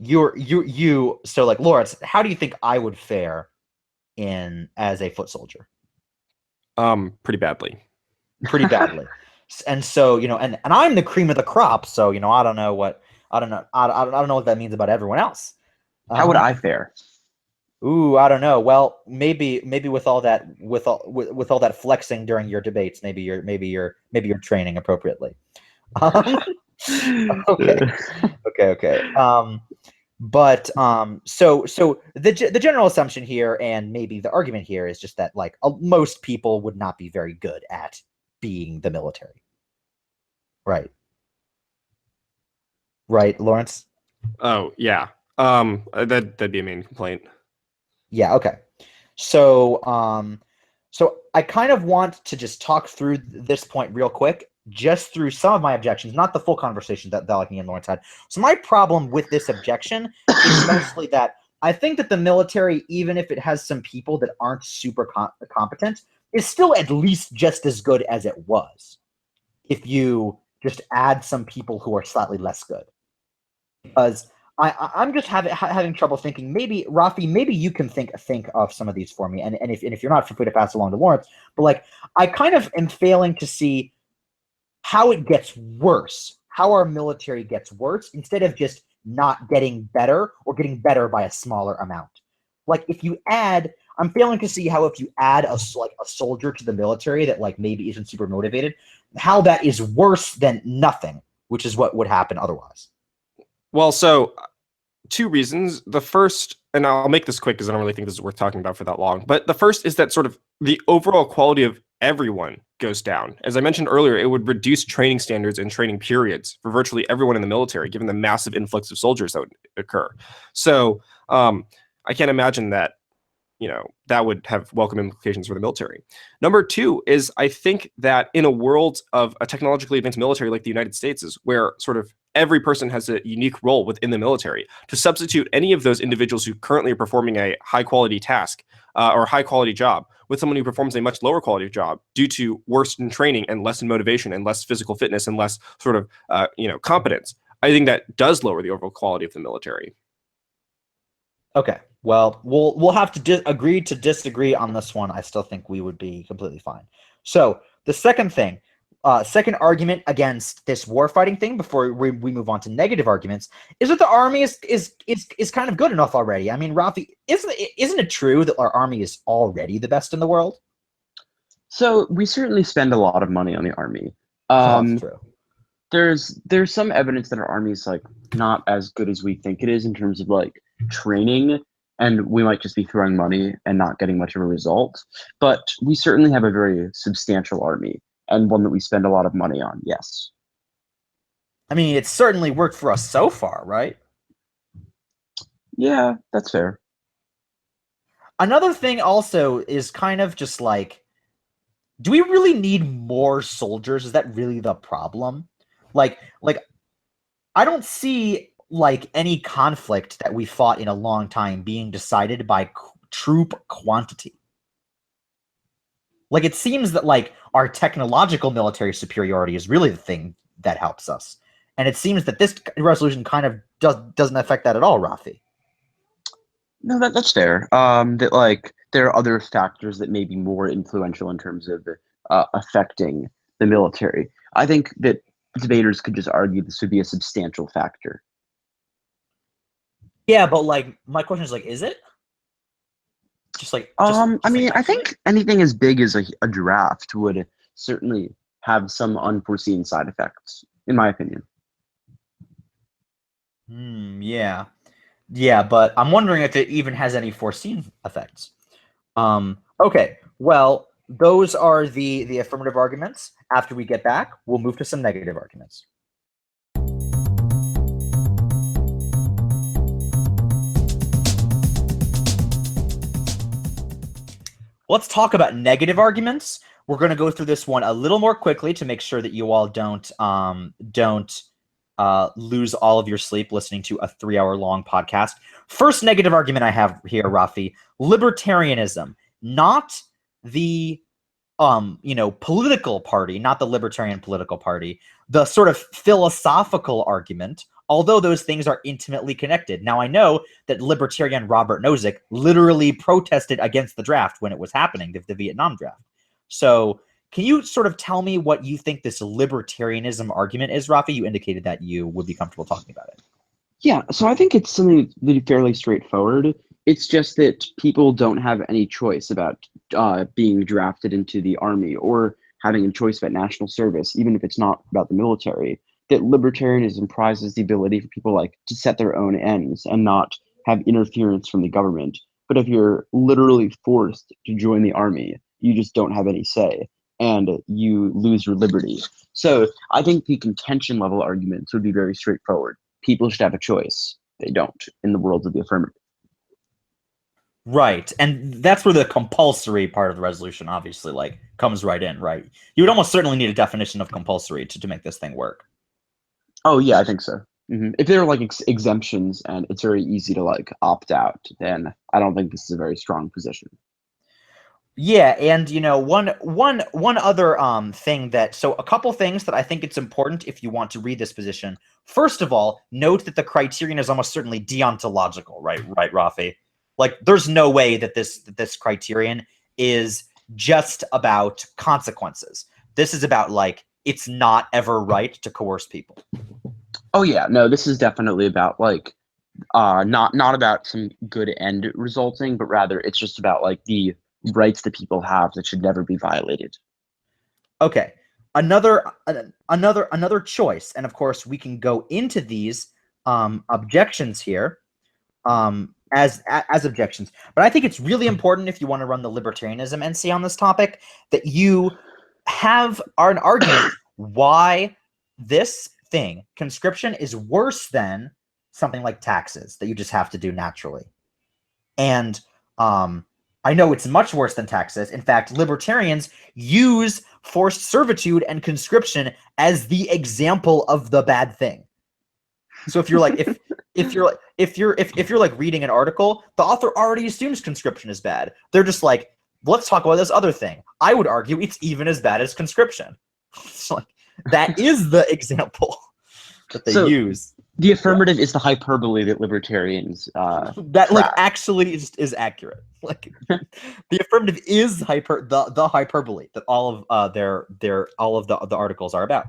S1: so like Lawrence, how do you think I would fare in as a foot soldier?
S2: Pretty badly.
S1: Pretty badly. And so, and I'm the cream of the crop, so I don't know what I don't know what that means about everyone else.
S3: How would I fare?
S1: Ooh, I don't know. Well, maybe with all that with all that flexing during your debates, maybe you're training appropriately. Okay. But so the general assumption here, and maybe the argument here, is just that like most people would not be very good at being the military, right? Right, Lawrence?
S2: Oh yeah. That'd be a main complaint.
S1: Yeah. Okay. So so I kind of want to just talk through this point real quick, just through some of my objections, not the full conversation that like me and Lawrence had. So my problem with this objection is mostly that I think that the military, even if it has some people that aren't super competent, is still at least just as good as it was if you just add some people who are slightly less good. Because I'm just having trouble thinking. Maybe Raffi, maybe you can think of some of these for me, and if you're not, feel free to pass along to Lawrence. But like, I kind of am failing to see how it gets worse, how our military gets worse, instead of just not getting better or getting better by a smaller amount. Like if you add, I'm failing to see how if you add a soldier to the military that like maybe isn't super motivated, how that is worse than nothing, which is what would happen otherwise.
S2: Well, so two reasons. The first, and I'll make this quick because I don't really think this is worth talking about for that long, but the first is that sort of the overall quality of everyone goes down. As I mentioned earlier, it would reduce training standards and training periods for virtually everyone in the military, given the massive influx of soldiers that would occur. So I can't imagine that that would have welcome implications for the military. Number two is I think that in a world of a technologically advanced military like the United States is, where sort of every person has a unique role within the military, to substitute any of those individuals who currently are performing a high quality task or high quality job with someone who performs a much lower quality job due to worse in training and less in motivation and less physical fitness and less sort of competence, I think that does lower the overall quality of the military.
S1: Okay. Well, we'll have to agree to disagree on this one. I still think we would be completely fine. So the second thing, second argument against this warfighting thing, before we move on to negative arguments, is that the army is kind of good enough already. I mean, Raffi, isn't it true that our army is already the best in the world?
S3: So we certainly spend a lot of money on the army.
S1: That's true.
S3: There's some evidence that our army is like not as good as we think it is in terms of like training, and we might just be throwing money and not getting much of a result. But we certainly have a very substantial army, and one that we spend a lot of money on. Yes.
S1: I mean, it's certainly worked for us so far, right?
S3: Yeah, that's fair.
S1: Another thing also is kind of just like, do we really need more soldiers? Is that really the problem? Like I don't see like any conflict that we fought in a long time being decided by troop quantity. Like it seems that like our technological military superiority is really the thing that helps us. And it seems that this resolution kind of doesn't affect that at all, Raffi.
S3: No, that's fair. That like there are other factors that may be more influential in terms of affecting the military. I think that debaters could just argue this would be a substantial factor.
S1: Yeah, but like my question is like, is it? Just like
S3: I mean, I think anything as big as a draft would certainly have some unforeseen side effects, in my opinion.
S1: Yeah. Yeah, but I'm wondering if it even has any foreseen effects. Okay, well, those are the affirmative arguments. After we get back, we'll move to some negative arguments. Let's talk about negative arguments. We're going to go through this one a little more quickly to make sure that you all don't lose all of your sleep listening to a 3-hour long podcast. First negative argument I have here, Raffi: libertarianism, not the political party, not the libertarian political party, the sort of philosophical argument, although those things are intimately connected. Now, I know that libertarian Robert Nozick literally protested against the draft when it was happening, the Vietnam draft. So can you sort of tell me what you think this libertarianism argument is, Raffi? You indicated that you would be comfortable talking about it.
S3: Yeah, so I think it's something really fairly straightforward. It's just that people don't have any choice about being drafted into the army or having a choice about national service, even if it's not about the military. That libertarianism prizes the ability for people to set their own ends and not have interference from the government. But if you're literally forced to join the army, you just don't have any say and you lose your liberty. So I think the contention level arguments would be very straightforward. People should have a choice. They don't in the world of the affirmative.
S1: Right, and that's where the compulsory part of the resolution obviously comes right in, right? You would almost certainly need a definition of compulsory to make this thing work.
S3: Oh yeah, I think so. If there are exemptions and it's very easy to opt out, then I don't think this is a very strong position.
S1: Yeah, and one other thing a couple things that I think it's important if you want to read this position. First of all, note that the criterion is almost certainly deontological, right, Raffi? There's no way that this criterion is just about consequences. This is about it's not ever right to coerce people.
S3: Oh yeah, no, this is definitely about not about some good end resulting, but rather it's just about the rights that people have that should never be violated.
S1: Okay, another choice, and of course we can go into these objections here as objections, but I think it's really important if you want to run the libertarianism NC on this topic that you have an argument why this thing, conscription, is worse than something like taxes that you just have to do naturally. And I know it's much worse than taxes. In fact, libertarians use forced servitude and conscription as the example of the bad thing. So if you're if you're reading an article, the author already assumes conscription is bad. They're just let's talk about this other thing. I would argue it's even as bad as conscription. It's that is the example that they use.
S3: The affirmative is the hyperbole that libertarians
S1: that actually is accurate. The affirmative is the hyperbole that all of the articles are about.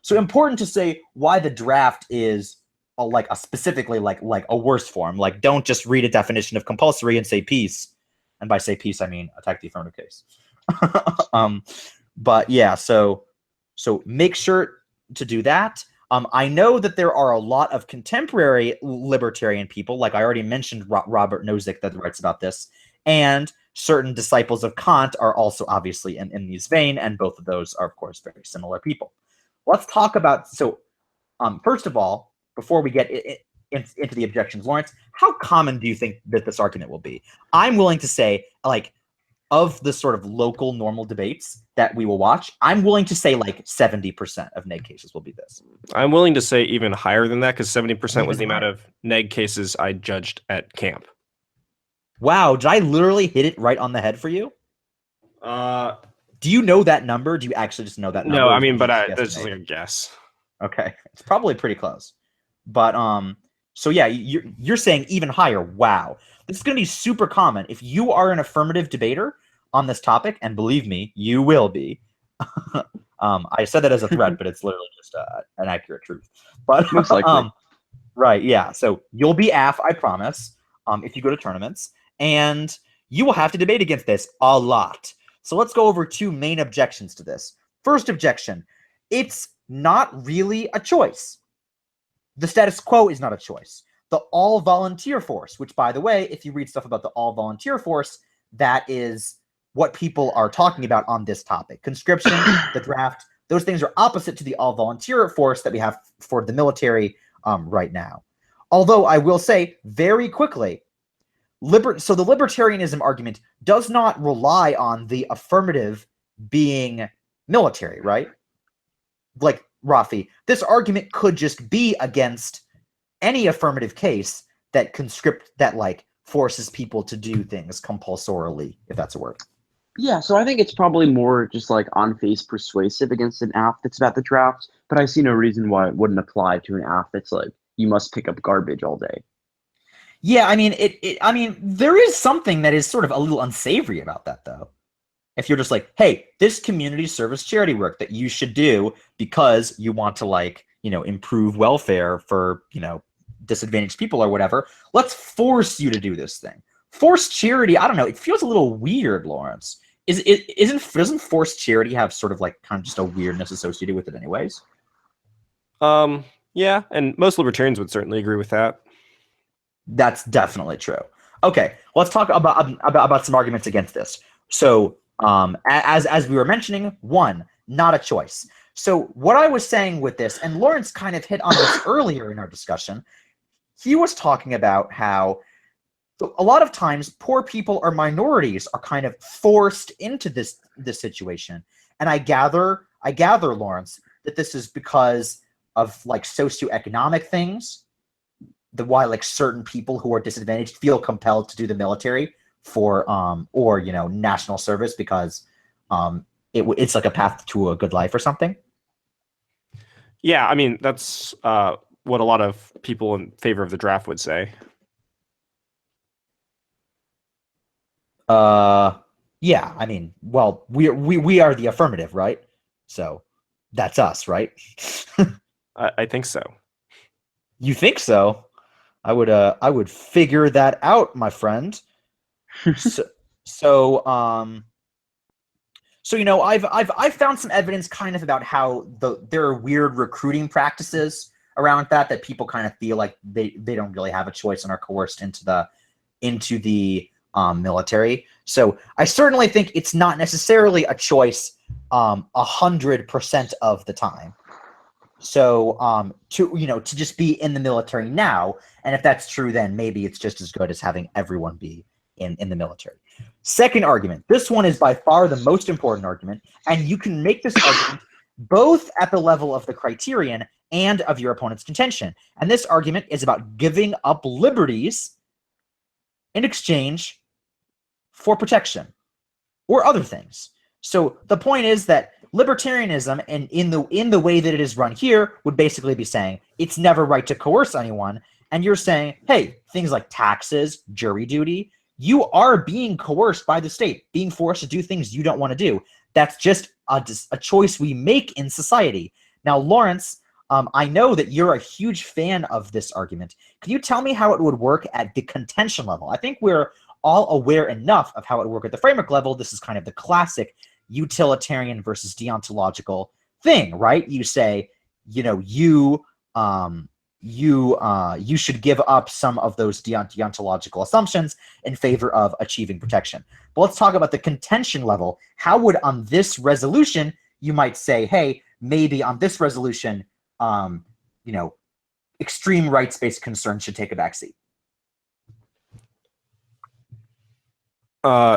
S1: So important to say why the draft is a specifically a worse form. Don't just read a definition of compulsory and say peace. And by say peace, I mean attack the affirmative case. But yeah, so make sure to do that. I know that there are a lot of contemporary libertarian people, like I already mentioned Robert Nozick that writes about this, and certain disciples of Kant are also obviously in these vein, and both of those are, of course, very similar people. Let's talk about, first of all, before we get into the objections, Lawrence, how common do you think that this argument will be? I'm willing to say, of the sort of local normal debates that we will watch, I'm willing to say 70% of neg cases will be this.
S2: I'm willing to say even higher than that because 70% was the amount of neg cases I judged at camp.
S1: Wow, did I literally hit it right on the head for you? Do you know that number? Do you actually just know that number?
S2: No, I mean, but that's just a guess.
S1: Okay, it's probably pretty close. But so yeah, you're saying even higher. Wow. This is going to be super common. If you are an affirmative debater on this topic, and believe me, you will be. I said that as a threat, but it's literally just an accurate truth. But
S3: most likely.
S1: Right, yeah. So you'll be AF, I promise, if you go to tournaments. And you will have to debate against this a lot. So let's go over 2 main objections to this. First objection, it's not really a choice. The status quo is not a choice. The all-volunteer force, which, by the way, if you read stuff about the all-volunteer force, that is what people are talking about on this topic. Conscription, the draft, those things are opposite to the all-volunteer force that we have for the military right now. Although I will say very quickly, so the libertarianism argument does not rely on the affirmative being military, right? Like, Raffi, this argument could just be against any affirmative case that forces people to do things compulsorily, if that's a word.
S3: Yeah, so I think it's probably more just like on face persuasive against an app that's about the draft, but I see no reason why it wouldn't apply to an app that's like you must pick up garbage all day.
S1: Yeah, I mean, I mean, there is something that is sort of a little unsavory about that, though. If you're just like, hey, this community service charity work that you should do because you want to, like, you know, improve welfare for, you know, disadvantaged people or whatever, let's force you to do this thing. Forced charity, I don't know, it feels a little weird, Lawrence. Doesn't forced charity have sort of like kind of just a weirdness associated with it anyways?
S2: Yeah, and most libertarians would certainly agree with that.
S1: That's definitely true. Okay, let's talk about some arguments against this. So, as we were mentioning, 1, not a choice. So what I was saying with this, and Lawrence kind of hit on this earlier in our discussion, he was talking about how a lot of times poor people or minorities are kind of forced into this situation. And I gather, Lawrence, that this is because of like socioeconomic things, why like certain people who are disadvantaged feel compelled to do the military for or, you know, national service because it's like a path to a good life or something.
S2: Yeah, I mean, that's what a lot of people in favor of the draft would say.
S1: Yeah, I mean, well, we are the affirmative, right? So that's us, right?
S2: I think so.
S1: You think so? I would figure that out, my friend. So you know, I've found some evidence kind of about how there are weird recruiting practices around that people kind of feel like they don't really have a choice and are coerced into the military. So I certainly think it's not necessarily a choice 100% of the time. So to just be in the military now, and if that's true, then maybe it's just as good as having everyone be in the military. Second argument. This one is by far the most important argument, and you can make this argument both at the level of the criterion and of your opponent's contention. And this argument is about giving up liberties in exchange for protection or other things. So the point is that libertarianism, and in the way that it is run here, would basically be saying it's never right to coerce anyone. And you're saying, hey, things like taxes, jury duty, you are being coerced by the state, being forced to do things you don't want to do. That's just a choice we make in society. Now, Lawrence, I know that you're a huge fan of this argument. Can you tell me how it would work at the contention level? I think we're all aware enough of how it would work at the framework level. This is kind of the classic utilitarian versus deontological thing, right? You say, you know, you should give up some of those deontological assumptions in favor of achieving protection. But let's talk about the contention level. How would, on this resolution, you might say, hey, maybe on this resolution, you know, extreme rights-based concerns should take a backseat?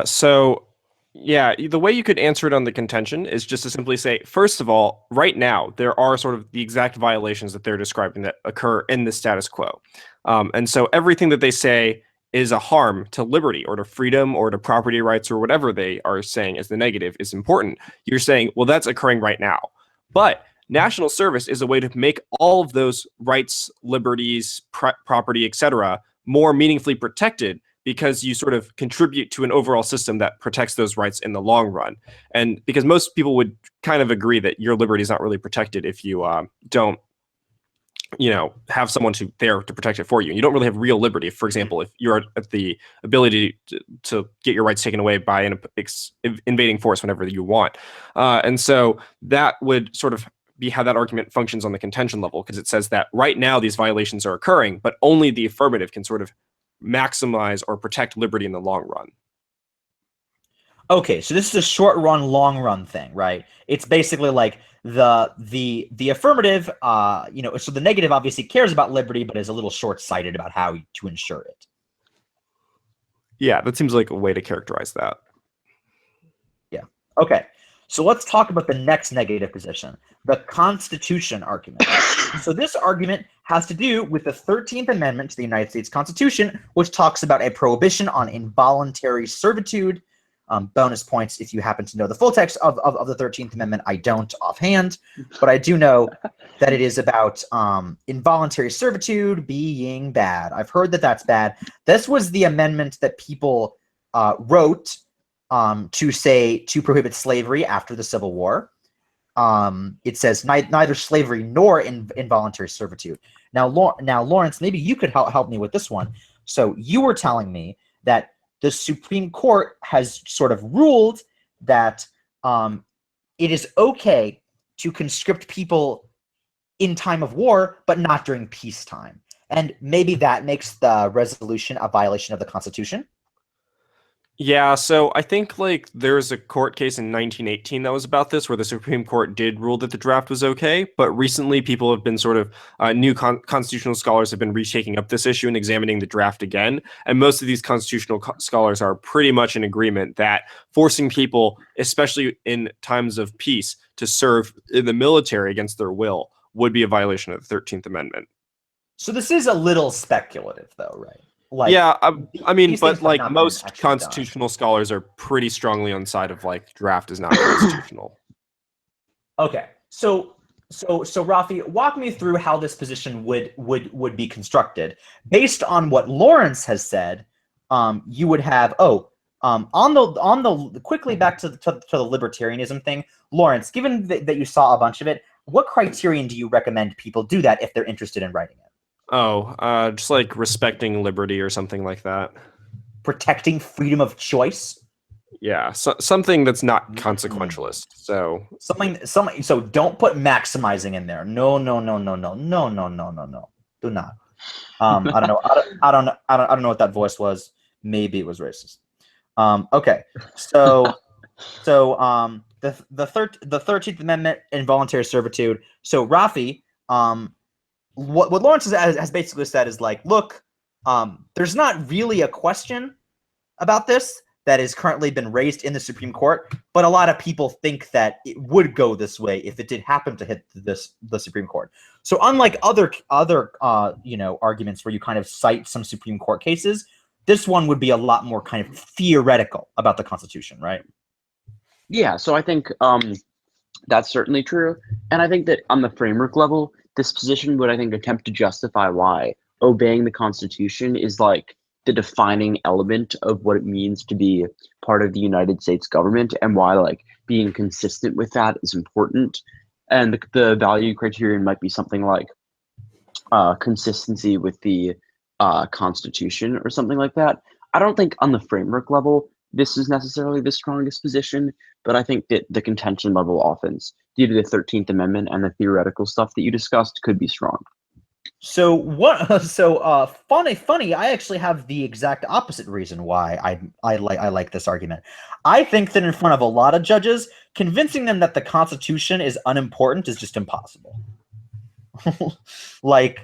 S2: So yeah, the way you could answer it on the contention is just to simply say, first of all, right now, there are sort of the exact violations that they're describing that occur in the status quo. And so everything that they say is a harm to liberty or to freedom or to property rights or whatever they are saying as the negative is important. You're saying, well, that's occurring right now. But national service is a way to make all of those rights, liberties, property, etc., more meaningfully protected, because you sort of contribute to an overall system that protects those rights in the long run. And because most people would kind of agree that your liberty is not really protected if you don't have someone there to protect it for you. And you don't really have real liberty. For example, if you're at the ability to get your rights taken away by an invading force whenever you want. And so that would sort of be how that argument functions on the contention level, because it says that right now these violations are occurring, but only the affirmative can sort of maximize or protect liberty in the long run.
S1: Okay, so this is a short run, long run thing, right? It's basically like the affirmative, so the negative obviously cares about liberty, but is a little short-sighted about how to ensure it.
S2: Yeah, that seems like a way to characterize that.
S1: Yeah. Okay. So let's talk about the next negative position, the Constitution argument. So this argument has to do with the 13th Amendment to the United States Constitution, which talks about a prohibition on involuntary servitude. Bonus points if you happen to know the full text of the 13th Amendment. I don't offhand, but I do know that it is about involuntary servitude being bad. I've heard that that's bad. This was the amendment that people wrote to prohibit slavery after the Civil War. It says neither slavery nor involuntary servitude. Now, Lawrence, maybe you could help me with this one. So you were telling me that the Supreme Court has sort of ruled that it is okay to conscript people in time of war, but not during peacetime. And maybe that makes the resolution a violation of the Constitution?
S2: Yeah, so I think there's a court case in 1918 that was about this, where the Supreme Court did rule that the draft was okay, but recently people have been sort of new constitutional scholars have been retaking up this issue and examining the draft again, and most of these constitutional scholars are pretty much in agreement that forcing people, especially in times of peace, to serve in the military against their will would be a violation of the 13th Amendment.
S1: So this is a little speculative, though, right?
S2: Yeah, I mean, but most constitutional scholars are pretty strongly on side of draft is not constitutional.
S1: Okay, so Raffi, walk me through how this position would be constructed based on what Lawrence has said. You would have on the quickly back to the libertarianism thing, Lawrence. Given that you saw a bunch of it, what criterion do you recommend people do that if they're interested in writing it?
S2: Just respecting liberty or something like that.
S1: Protecting freedom of choice.
S2: Yeah, something that's not consequentialist. So
S1: So don't put maximizing in there. No. Do not. I don't know. I don't know what that voice was. Maybe it was racist. Okay. So the 13th Amendment, involuntary servitude. So Raffi, what Lawrence has basically said is look, there's not really a question about this that has currently been raised in the Supreme Court, but a lot of people think that it would go this way if it did happen to hit the Supreme Court. So unlike other arguments where you kind of cite some Supreme Court cases, this one would be a lot more kind of theoretical about the Constitution, right?
S3: Yeah, so I think that's certainly true. And I think that on the framework level, this position would, I think, attempt to justify why obeying the Constitution is the defining element of what it means to be part of the United States government, and why being consistent with that is important. And the value criterion might be something like consistency with the Constitution or something like that. I don't think on the framework level this is necessarily the strongest position, but I think that the contention level offense, due to the 13th Amendment and the theoretical stuff that you discussed, could be strong.
S1: So what? So funny. I actually have the exact opposite reason why I like this argument. I think that in front of a lot of judges, convincing them that the Constitution is unimportant is just impossible. I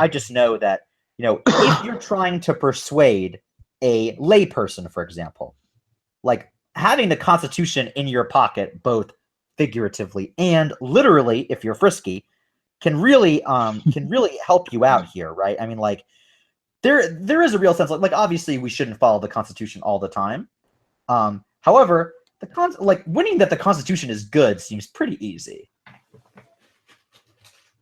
S1: just know that if you're trying to persuade a layperson, for example, having the Constitution in your pocket, both figuratively and literally, if you're frisky, can really help you out here, right? I mean, there is a real sense obviously we shouldn't follow the Constitution all the time. However, winning that the Constitution is good seems pretty easy.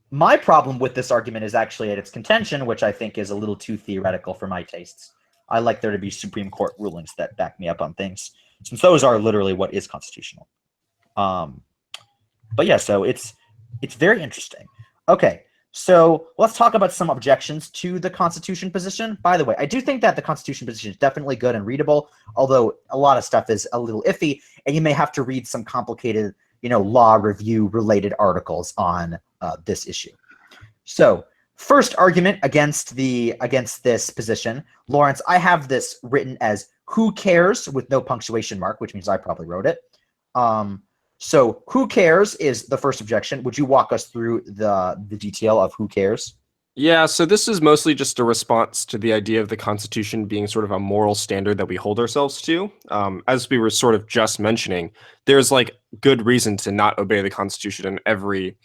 S1: My problem with this argument is actually at its contention, which I think is a little too theoretical for my tastes. I like there to be Supreme Court rulings that back me up on things, since those are literally what is constitutional. But yeah, so it's very interesting. Okay, So let's talk about some objections to the Constitution position. By the way, I do think that the Constitution position is definitely good and readable, although a lot of stuff is a little iffy, and you may have to read some complicated, law review related articles on this issue. So, first argument against this position, Lawrence, I have this written as "who cares" with no punctuation mark, which means I probably wrote it. So who cares is the first objection. Would you walk us through the detail of who cares?
S2: Yeah, so this is mostly just a response to the idea of the Constitution being sort of a moral standard that we hold ourselves to. As we were sort of just mentioning, there's like good reason to not obey the Constitution in every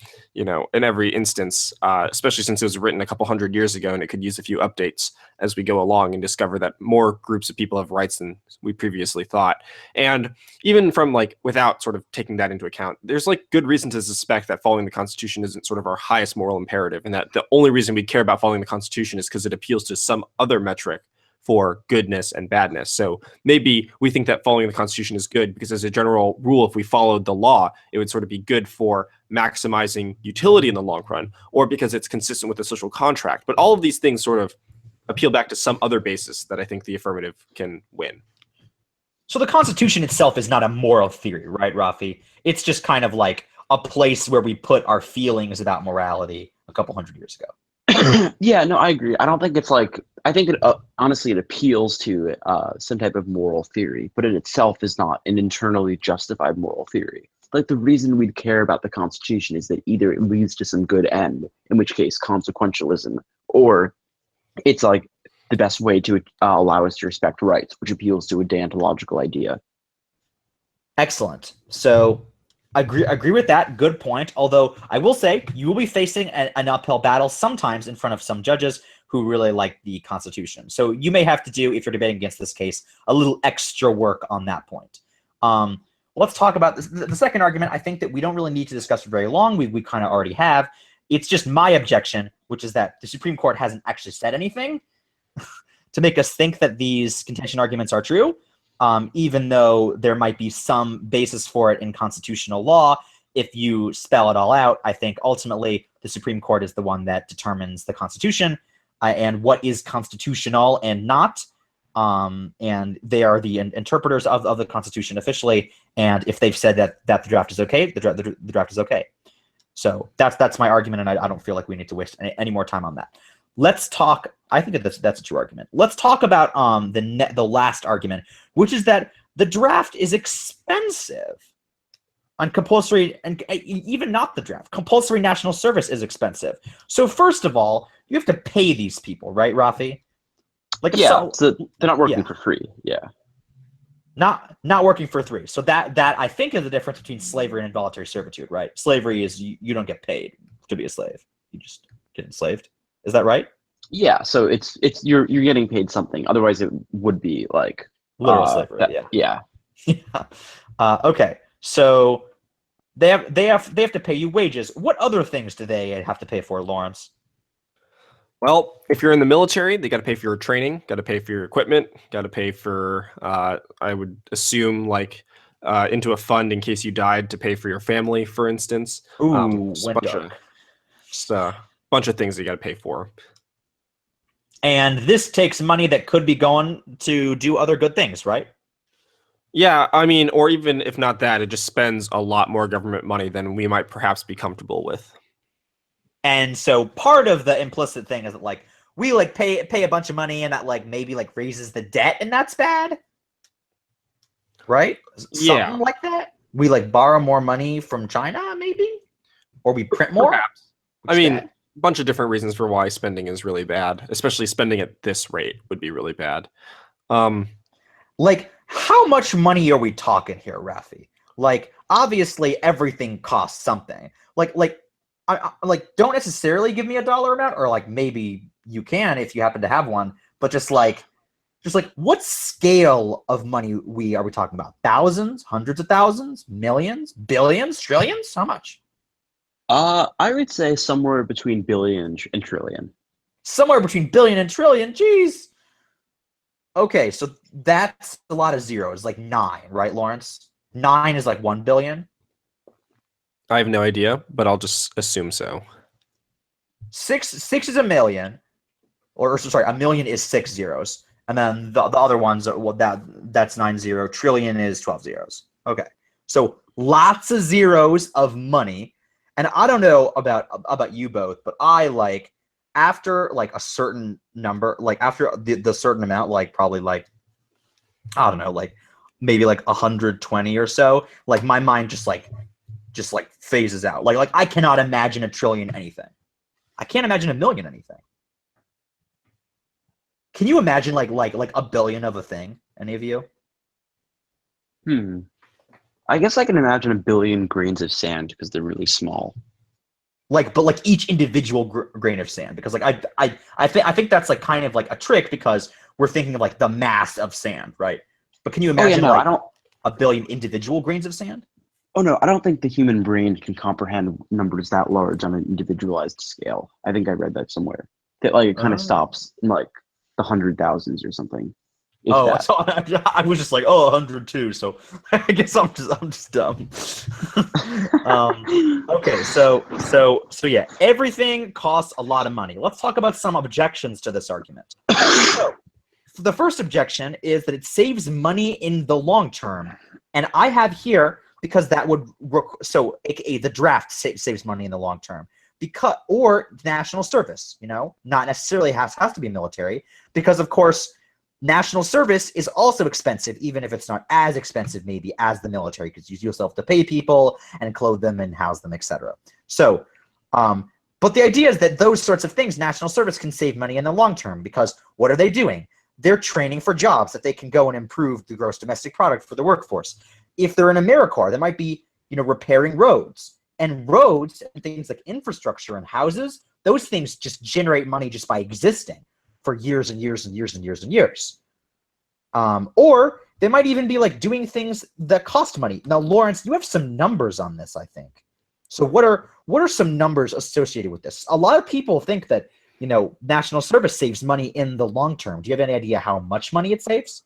S2: instance, especially since it was written a couple hundred years ago and it could use a few updates as we go along and discover that more groups of people have rights than we previously thought. And even from without sort of taking that into account, there's good reason to suspect that following the Constitution isn't sort of our highest moral imperative, and that the only reason we care about following the Constitution is because it appeals to some other metric for goodness and badness. So maybe we think that following the Constitution is good because, as a general rule, if we followed the law, it would sort of be good for maximizing utility in the long run, or because it's consistent with the social contract. But all of these things sort of appeal back to some other basis that I think the affirmative can win.
S1: So the Constitution itself is not a moral theory, right, Raffi? It's just kind of like a place where we put our feelings about morality a couple hundred years ago.
S3: Yeah, no, I agree. I don't think it's I think it honestly it appeals to some type of moral theory, but in itself is not an internally justified moral theory. The reason we'd care about the Constitution is that either it leads to some good end, in which case consequentialism, or it's the best way to allow us to respect rights, which appeals to a deontological idea.
S1: Excellent. So agree with that. Good point. Although I will say you will be facing an uphill battle sometimes in front of some judges who really like the Constitution. So you may have to do, if you're debating against this case, a little extra work on that point. Let's talk about this. The second argument. I think that we don't really need to discuss for very long. We kind of already have. It's just my objection, which is that the Supreme Court hasn't actually said anything to make us think that these contention arguments are true. Even though there might be some basis for it in constitutional law, if you spell it all out, I think ultimately the Supreme Court is the one that determines the Constitution and what is constitutional and not. And they are the interpreters of the Constitution officially. And if they've said that the draft is okay, the draft is okay. So that's my argument, and I don't feel like we need to waste any more time on that. Let's talk. I think that's a true argument. Let's talk about the last argument, which is that the draft is expensive. On compulsory, and even not the draft, compulsory national service is expensive. So first of all, you have to pay these people, right, Raffi?
S3: So they're not working for free. Yeah,
S1: not working for free. So that I think is the difference between slavery and involuntary servitude, right? Slavery is you don't get paid to be a slave; you just get enslaved. Is that right?
S3: Yeah. So it's you're getting paid something. Otherwise, it would be
S1: literal slavery.
S3: Yeah.
S1: Okay. So they have to pay you wages. What other things do they have to pay for, Lawrence?
S2: Well, if you're in the military, they got to pay for your training, got to pay for your equipment, got to pay for, I would assume, into a fund in case you died to pay for your family, for instance.
S1: Ooh,
S2: just a bunch of things you got to pay for.
S1: And this takes money that could be going to do other good things, right?
S2: Yeah, I mean, or even if not that, it just spends a lot more government money than we might perhaps be comfortable with.
S1: And so part of the implicit thing is that we pay a bunch of money and that maybe raises the debt and that's bad. Right?
S2: Yeah.
S1: Something like that. We borrow more money from China maybe? Or we print more?
S2: Perhaps. I mean, a bunch of different reasons for why spending is really bad, especially spending at this rate would be really bad.
S1: How much money are we talking here, Raffi? Obviously everything costs something. Don't necessarily give me a dollar amount, or maybe you can if you happen to have one, but just what scale of money are we talking about? Thousands, hundreds of thousands, millions, billions, trillions? How much?
S3: I would say somewhere between billion and trillion.
S1: Somewhere between billion and trillion. Jeez. Okay, so that's a lot of zeros, 9, right, Lawrence? 9 is 1 billion.
S2: I have no idea, but I'll just assume so.
S1: Six is a million, or sorry, a million is 6 zeros, and then the other ones are, well, that's 9 trillion is 12 zeros. Okay, so lots of zeros of money, and I don't know about you both, but I like after like a certain number, like after the certain amount, like probably like I don't know, like maybe like 120 or so, like my mind just like phases out. Like I cannot imagine a trillion anything. I can't imagine a million anything. Can you imagine like a billion of a thing? Any of you?
S3: I guess I can imagine a billion grains of sand because they're really small.
S1: But like each individual grain of sand, because like I think that's like kind of like a trick because we're thinking of like the mass of sand, right? But can you imagine
S3: I
S1: like
S3: don't.
S1: a billion individual grains of sand?
S3: Oh no, I don't think the human brain can comprehend numbers that large on an individualized scale. I think I read that somewhere. That like it kind of stops in like the 100,000s or something. If
S1: Oh,
S3: that.
S1: so I was just like, 102. So I guess I'm just dumb. Okay, so yeah, everything costs a lot of money. Let's talk about some objections to this argument. So the first objection is that it saves money in the long term, and I have here because that would so aka the draft saves money in the long term because or national service. Not necessarily has to be military because of course. National service is also expensive, even if it's not as expensive maybe as the military, because you still have to pay people and clothe them and house them, etc. So, but the idea is that those sorts of things, national service can save money in the long term, because what are they doing? They're training for jobs that they can go and improve the gross domestic product for the workforce. If they're in AmeriCorps, they might be, repairing roads. And roads and things like infrastructure and houses, those things just generate money just by existing for years and years and years and years and years. Or they might even be like doing things that cost money. Now, Lawrence, you have some numbers on this, I think. So what are some numbers associated with this? A lot of people think that, national service saves money in the long term. Do you have any idea how much money it saves?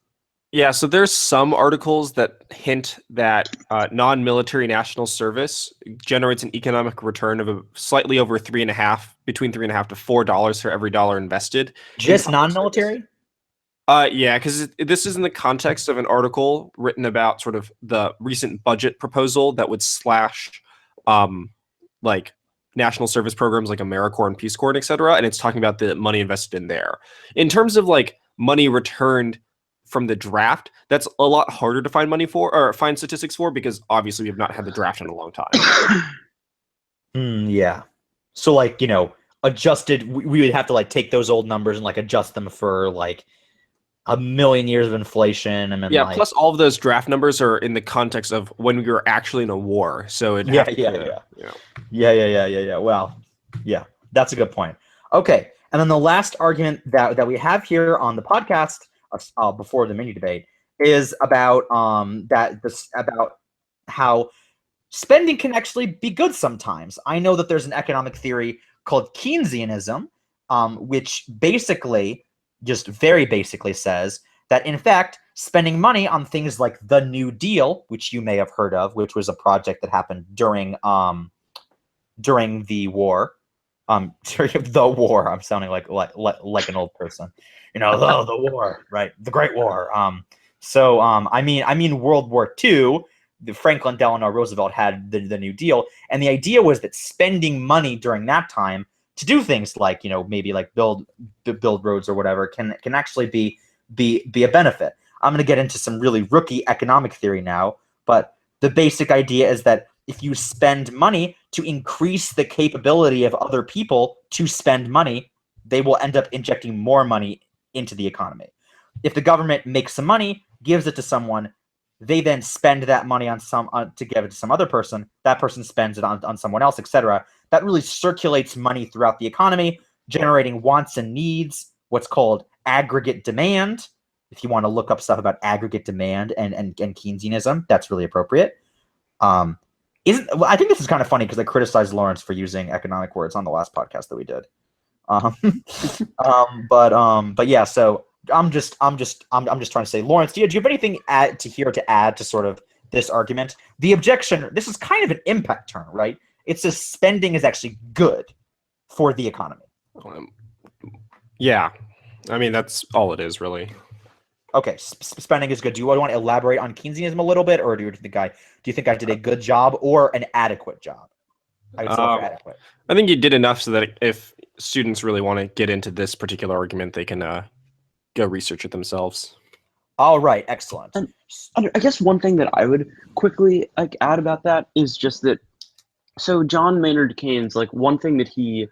S2: Yeah, so there's some articles that hint that non-military national service generates an economic return of slightly over between $3.50 to $4 for every dollar invested.
S1: Just non-military?
S2: Yeah, because this is in the context of an article written about sort of the recent budget proposal that would slash, like national service programs like AmeriCorps and Peace Corps, et cetera, and it's talking about the money invested in there. In terms of like money returned from the draft, that's a lot harder to find money for or find statistics for because obviously we have not had the draft in a long time.
S1: Yeah. So like, adjusted, we would have to like take those old numbers and like adjust them for like a million years of inflation, and then
S2: yeah, plus all of those draft numbers are in the context of when we were actually in a war. So
S1: yeah. Well, yeah, that's a good point. Okay, and then the last argument that we have here on the podcast before the mini debate is about about how spending can actually be good sometimes. I know that there's an economic theory called Keynesianism, which basically, just very basically says that, in fact, spending money on things like the New Deal, which you may have heard of, which was a project that happened during the war. During the war, I'm sounding like an old person. The war, right? The Great War. I mean World War II. Franklin Delano Roosevelt had the New Deal, and the idea was that spending money during that time to do things like maybe like build roads or whatever can actually be a benefit. I'm going to get into some really rookie economic theory now, but the basic idea is that if you spend money to increase the capability of other people to spend money, they will end up injecting more money into the economy. If the government makes some money, gives it to someone, they then spend that money on to give it to some other person. That person spends it on someone else, etc. That really circulates money throughout the economy, generating wants and needs, what's called aggregate demand. If you want to look up stuff about aggregate demand and Keynesianism, that's really appropriate. I think this is kind of funny because I criticized Lawrence for using economic words on the last podcast that we did. But yeah, so I'm just trying to say, Lawrence, do you have anything to add to sort of this argument? The objection, this is kind of an impact term, right? It says spending is actually good. for the economy.
S2: Yeah, I mean that's all it is really.
S1: Okay, spending is good. Do you want to elaborate on Keynesianism a little bit, or do you think I did a good job or an adequate job? I would settle for adequate.
S2: I think you did enough so that if students really want to get into this particular argument, they can go research it themselves.
S1: All right, excellent.
S3: And I guess one thing that I would quickly add about that is just that. So John Maynard Keynes, like one thing that he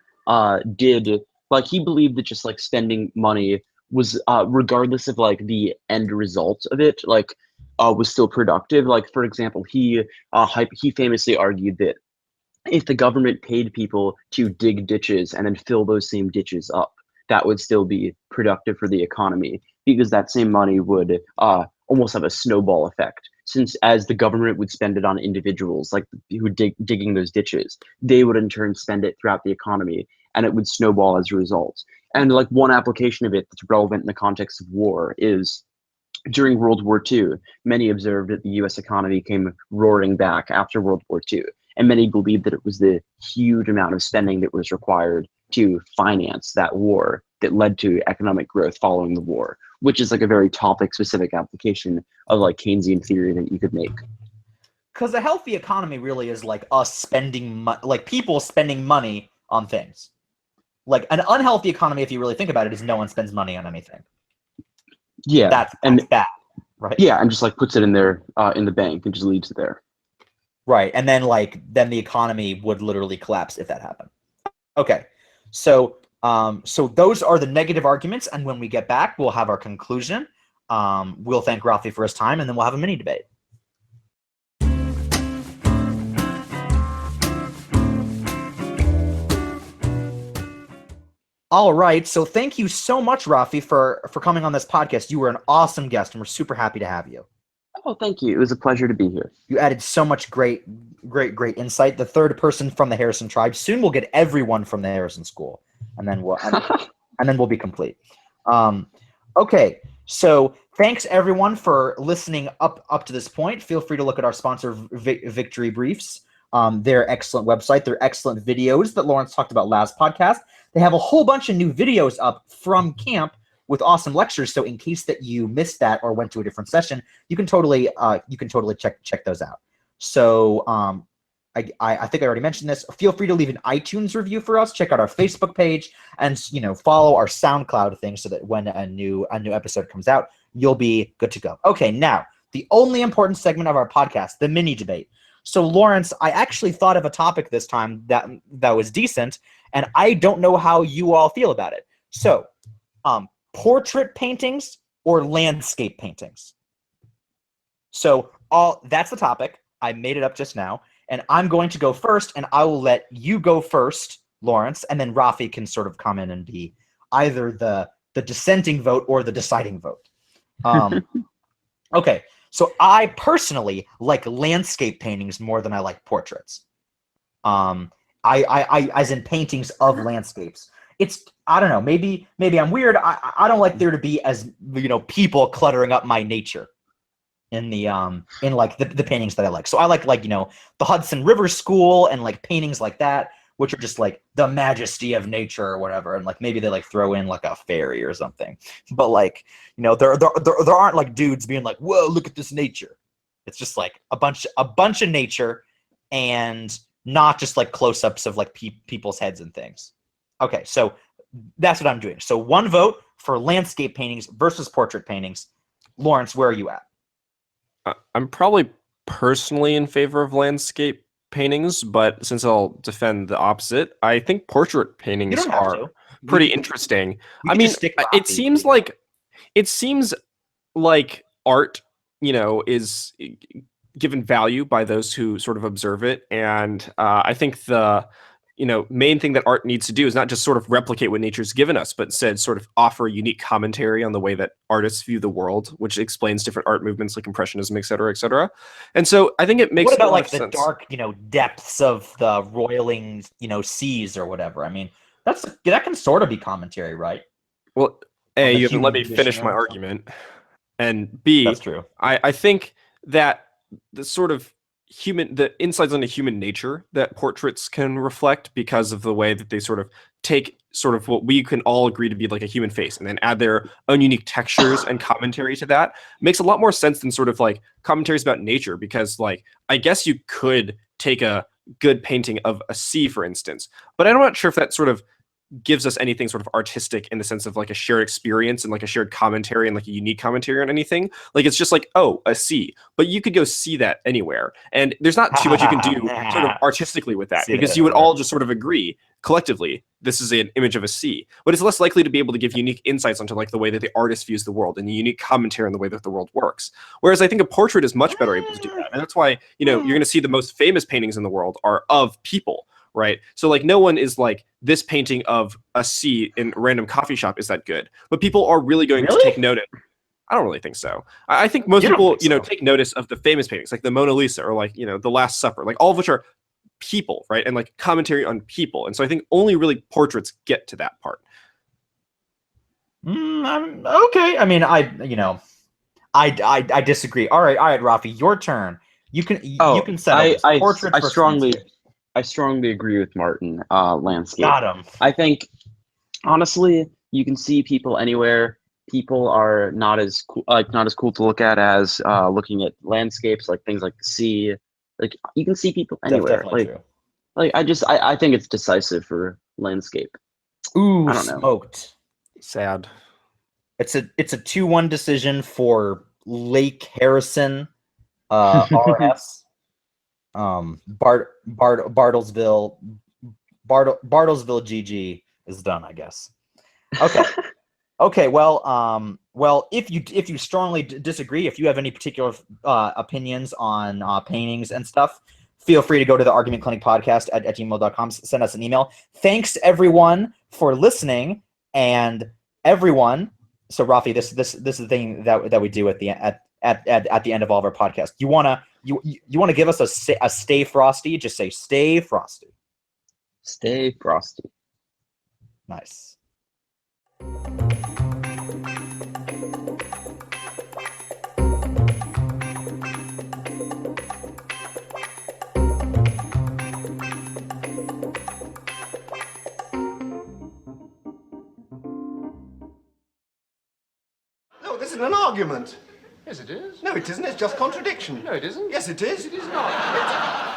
S3: did, like he believed that just like spending money was regardless of like the end result of it, like was still productive. Like for example, he famously argued that if the government paid people to dig ditches and then fill those same ditches up, that would still be productive for the economy because that same money would almost have a snowball effect. Since as the government would spend it on individuals like who digging those ditches, they would in turn spend it throughout the economy, and it would snowball as a result. And like one application of it that's relevant in the context of war is during World War II, many observed that the US economy came roaring back after World War II. And many believed that it was the huge amount of spending that was required to finance that war that led to economic growth following the war, which is like a very topic-specific application of like Keynesian theory that you could make.
S1: Because a healthy economy really is like us spending like people spending money on things. Like an unhealthy economy, if you really think about it, is no one spends money on anything.
S3: Yeah,
S1: that's bad, right?
S3: Yeah, and just like puts it in there in the bank and just leaves it there.
S1: Right, and then the economy would literally collapse if that happened. Okay, so those are the negative arguments, and when we get back, we'll have our conclusion. We'll thank Raffi for his time, and then we'll have a mini debate. All right, so thank you so much, Raffi, for coming on this podcast. You were an awesome guest, and we're super happy to have you.
S3: Oh, thank you. It was a pleasure to be here.
S1: You added so much great insight. The third person from the Harrison tribe. Soon we'll get everyone from the Harrison school, and then we'll be complete. Okay, so thanks everyone for listening up to this point. Feel free to look at our sponsor, Victory Briefs. Their excellent website, their excellent videos that Lawrence talked about last podcast. They have a whole bunch of new videos up from camp with awesome lectures. So in case that you missed that or went to a different session, you can totally check those out. So I think I already mentioned this. Feel free to leave an iTunes review for us. Check out our Facebook page, and follow our SoundCloud thing so that when a new episode comes out, you'll be good to go. Okay, now the only important segment of our podcast, the mini debate. So Lawrence, I actually thought of a topic this time that was decent, and I don't know how you all feel about it. So, portrait paintings or landscape paintings? So that's the topic. I made it up just now, and I'm going to go first, and I will let you go first, Lawrence, and then Raffi can sort of come in and be either the dissenting vote or the deciding vote. Okay, so I personally like landscape paintings more than I like portraits. I as in paintings of landscapes. I don't know, maybe I'm weird. I don't like there to be as people cluttering up my nature in the the paintings that I like. So I like the Hudson River School and like paintings like that, which are just like the majesty of nature or whatever, and like maybe they like throw in like a fairy or something. But like there aren't like dudes being like, whoa, look at this nature. It's just like a bunch of nature, and not just like close-ups of like people's heads and things. Okay, so that's what I'm doing. So one vote for landscape paintings versus portrait paintings. Lawrence, where are you at?
S2: I'm probably personally in favor of landscape paintings, but since I'll defend the opposite, I think portrait paintings are pretty interesting. I mean, it seems like art, is given value by those who sort of observe it, and I think the main thing that art needs to do is not just sort of replicate what nature's given us, but instead sort of offer a unique commentary on the way that artists view the world, which explains different art movements like Impressionism, et cetera, et cetera. And so I think it makes.
S1: What about like the
S2: sense.
S1: Dark, depths of the roiling, seas or whatever? I mean, that can sort of be commentary, right?
S2: Well, A, you haven't let me finish my argument, and B,
S1: that's true.
S2: I think that the sort of the insights into human nature that portraits can reflect, because of the way that they sort of take sort of what we can all agree to be like a human face and then add their own unique textures and commentary to that. Makes a lot more sense than sort of like commentaries about nature, because like I guess you could take a good painting of a sea, for instance, but I'm not sure if that sort of gives us anything sort of artistic in the sense of like a shared experience and like a shared commentary and like a unique commentary on anything. Like it's just like, oh, a sea, but you could go see that anywhere, and there's not too much you can do sort of artistically with that,
S1: See that
S2: because you would
S1: everywhere.
S2: all just sort of agree collectively this is an image of a sea, but it's less likely to be able to give unique insights onto like the way that the artist views the world and the unique commentary on the way that the world works. Whereas I think a portrait is much better able to do that, and that's why, you know, you're going to see the most famous paintings in the world are of people. Right. So like no one is like, this painting of a sea in a random coffee shop is that good, but people are really going to take notice. I don't really think so. I think most people, you know, take notice of the famous paintings like the Mona Lisa or like, you know, the Last Supper, like all of which are people, right? And like commentary on people. And so I think only really portraits get to that part.
S1: Okay. I mean, I disagree. All right, Raffi, your turn. You can settle this. Portrait versus landscape.
S3: I strongly agree with Martin. Landscape.
S1: Got him.
S3: I think, honestly, you can see people anywhere. People are not as cool, to look at as looking at landscapes, like things like the sea. Like you can see people anywhere. I think it's decisive for landscape.
S1: Ooh,
S3: I don't know.
S1: Smoked.
S2: Sad.
S1: It's a 2-1 decision for Lake Harrison, RS. Bartlesville GG is done, I guess. Okay. Okay, well, if you strongly disagree, if you have any particular opinions on paintings and stuff, feel free to go to the Argument Clinic podcast at gmail.com. Send us an email. Thanks everyone for listening, and everyone. So Raffi, this is the thing that we do at the end of all of our podcasts. You wanna give us a stay frosty? Just say stay frosty.
S3: Stay frosty.
S1: Nice.
S4: No, this isn't an argument.
S5: Yes, it is.
S4: No, it isn't. It's just contradiction.
S5: No, it isn't.
S4: Yes, it is.
S5: It is not.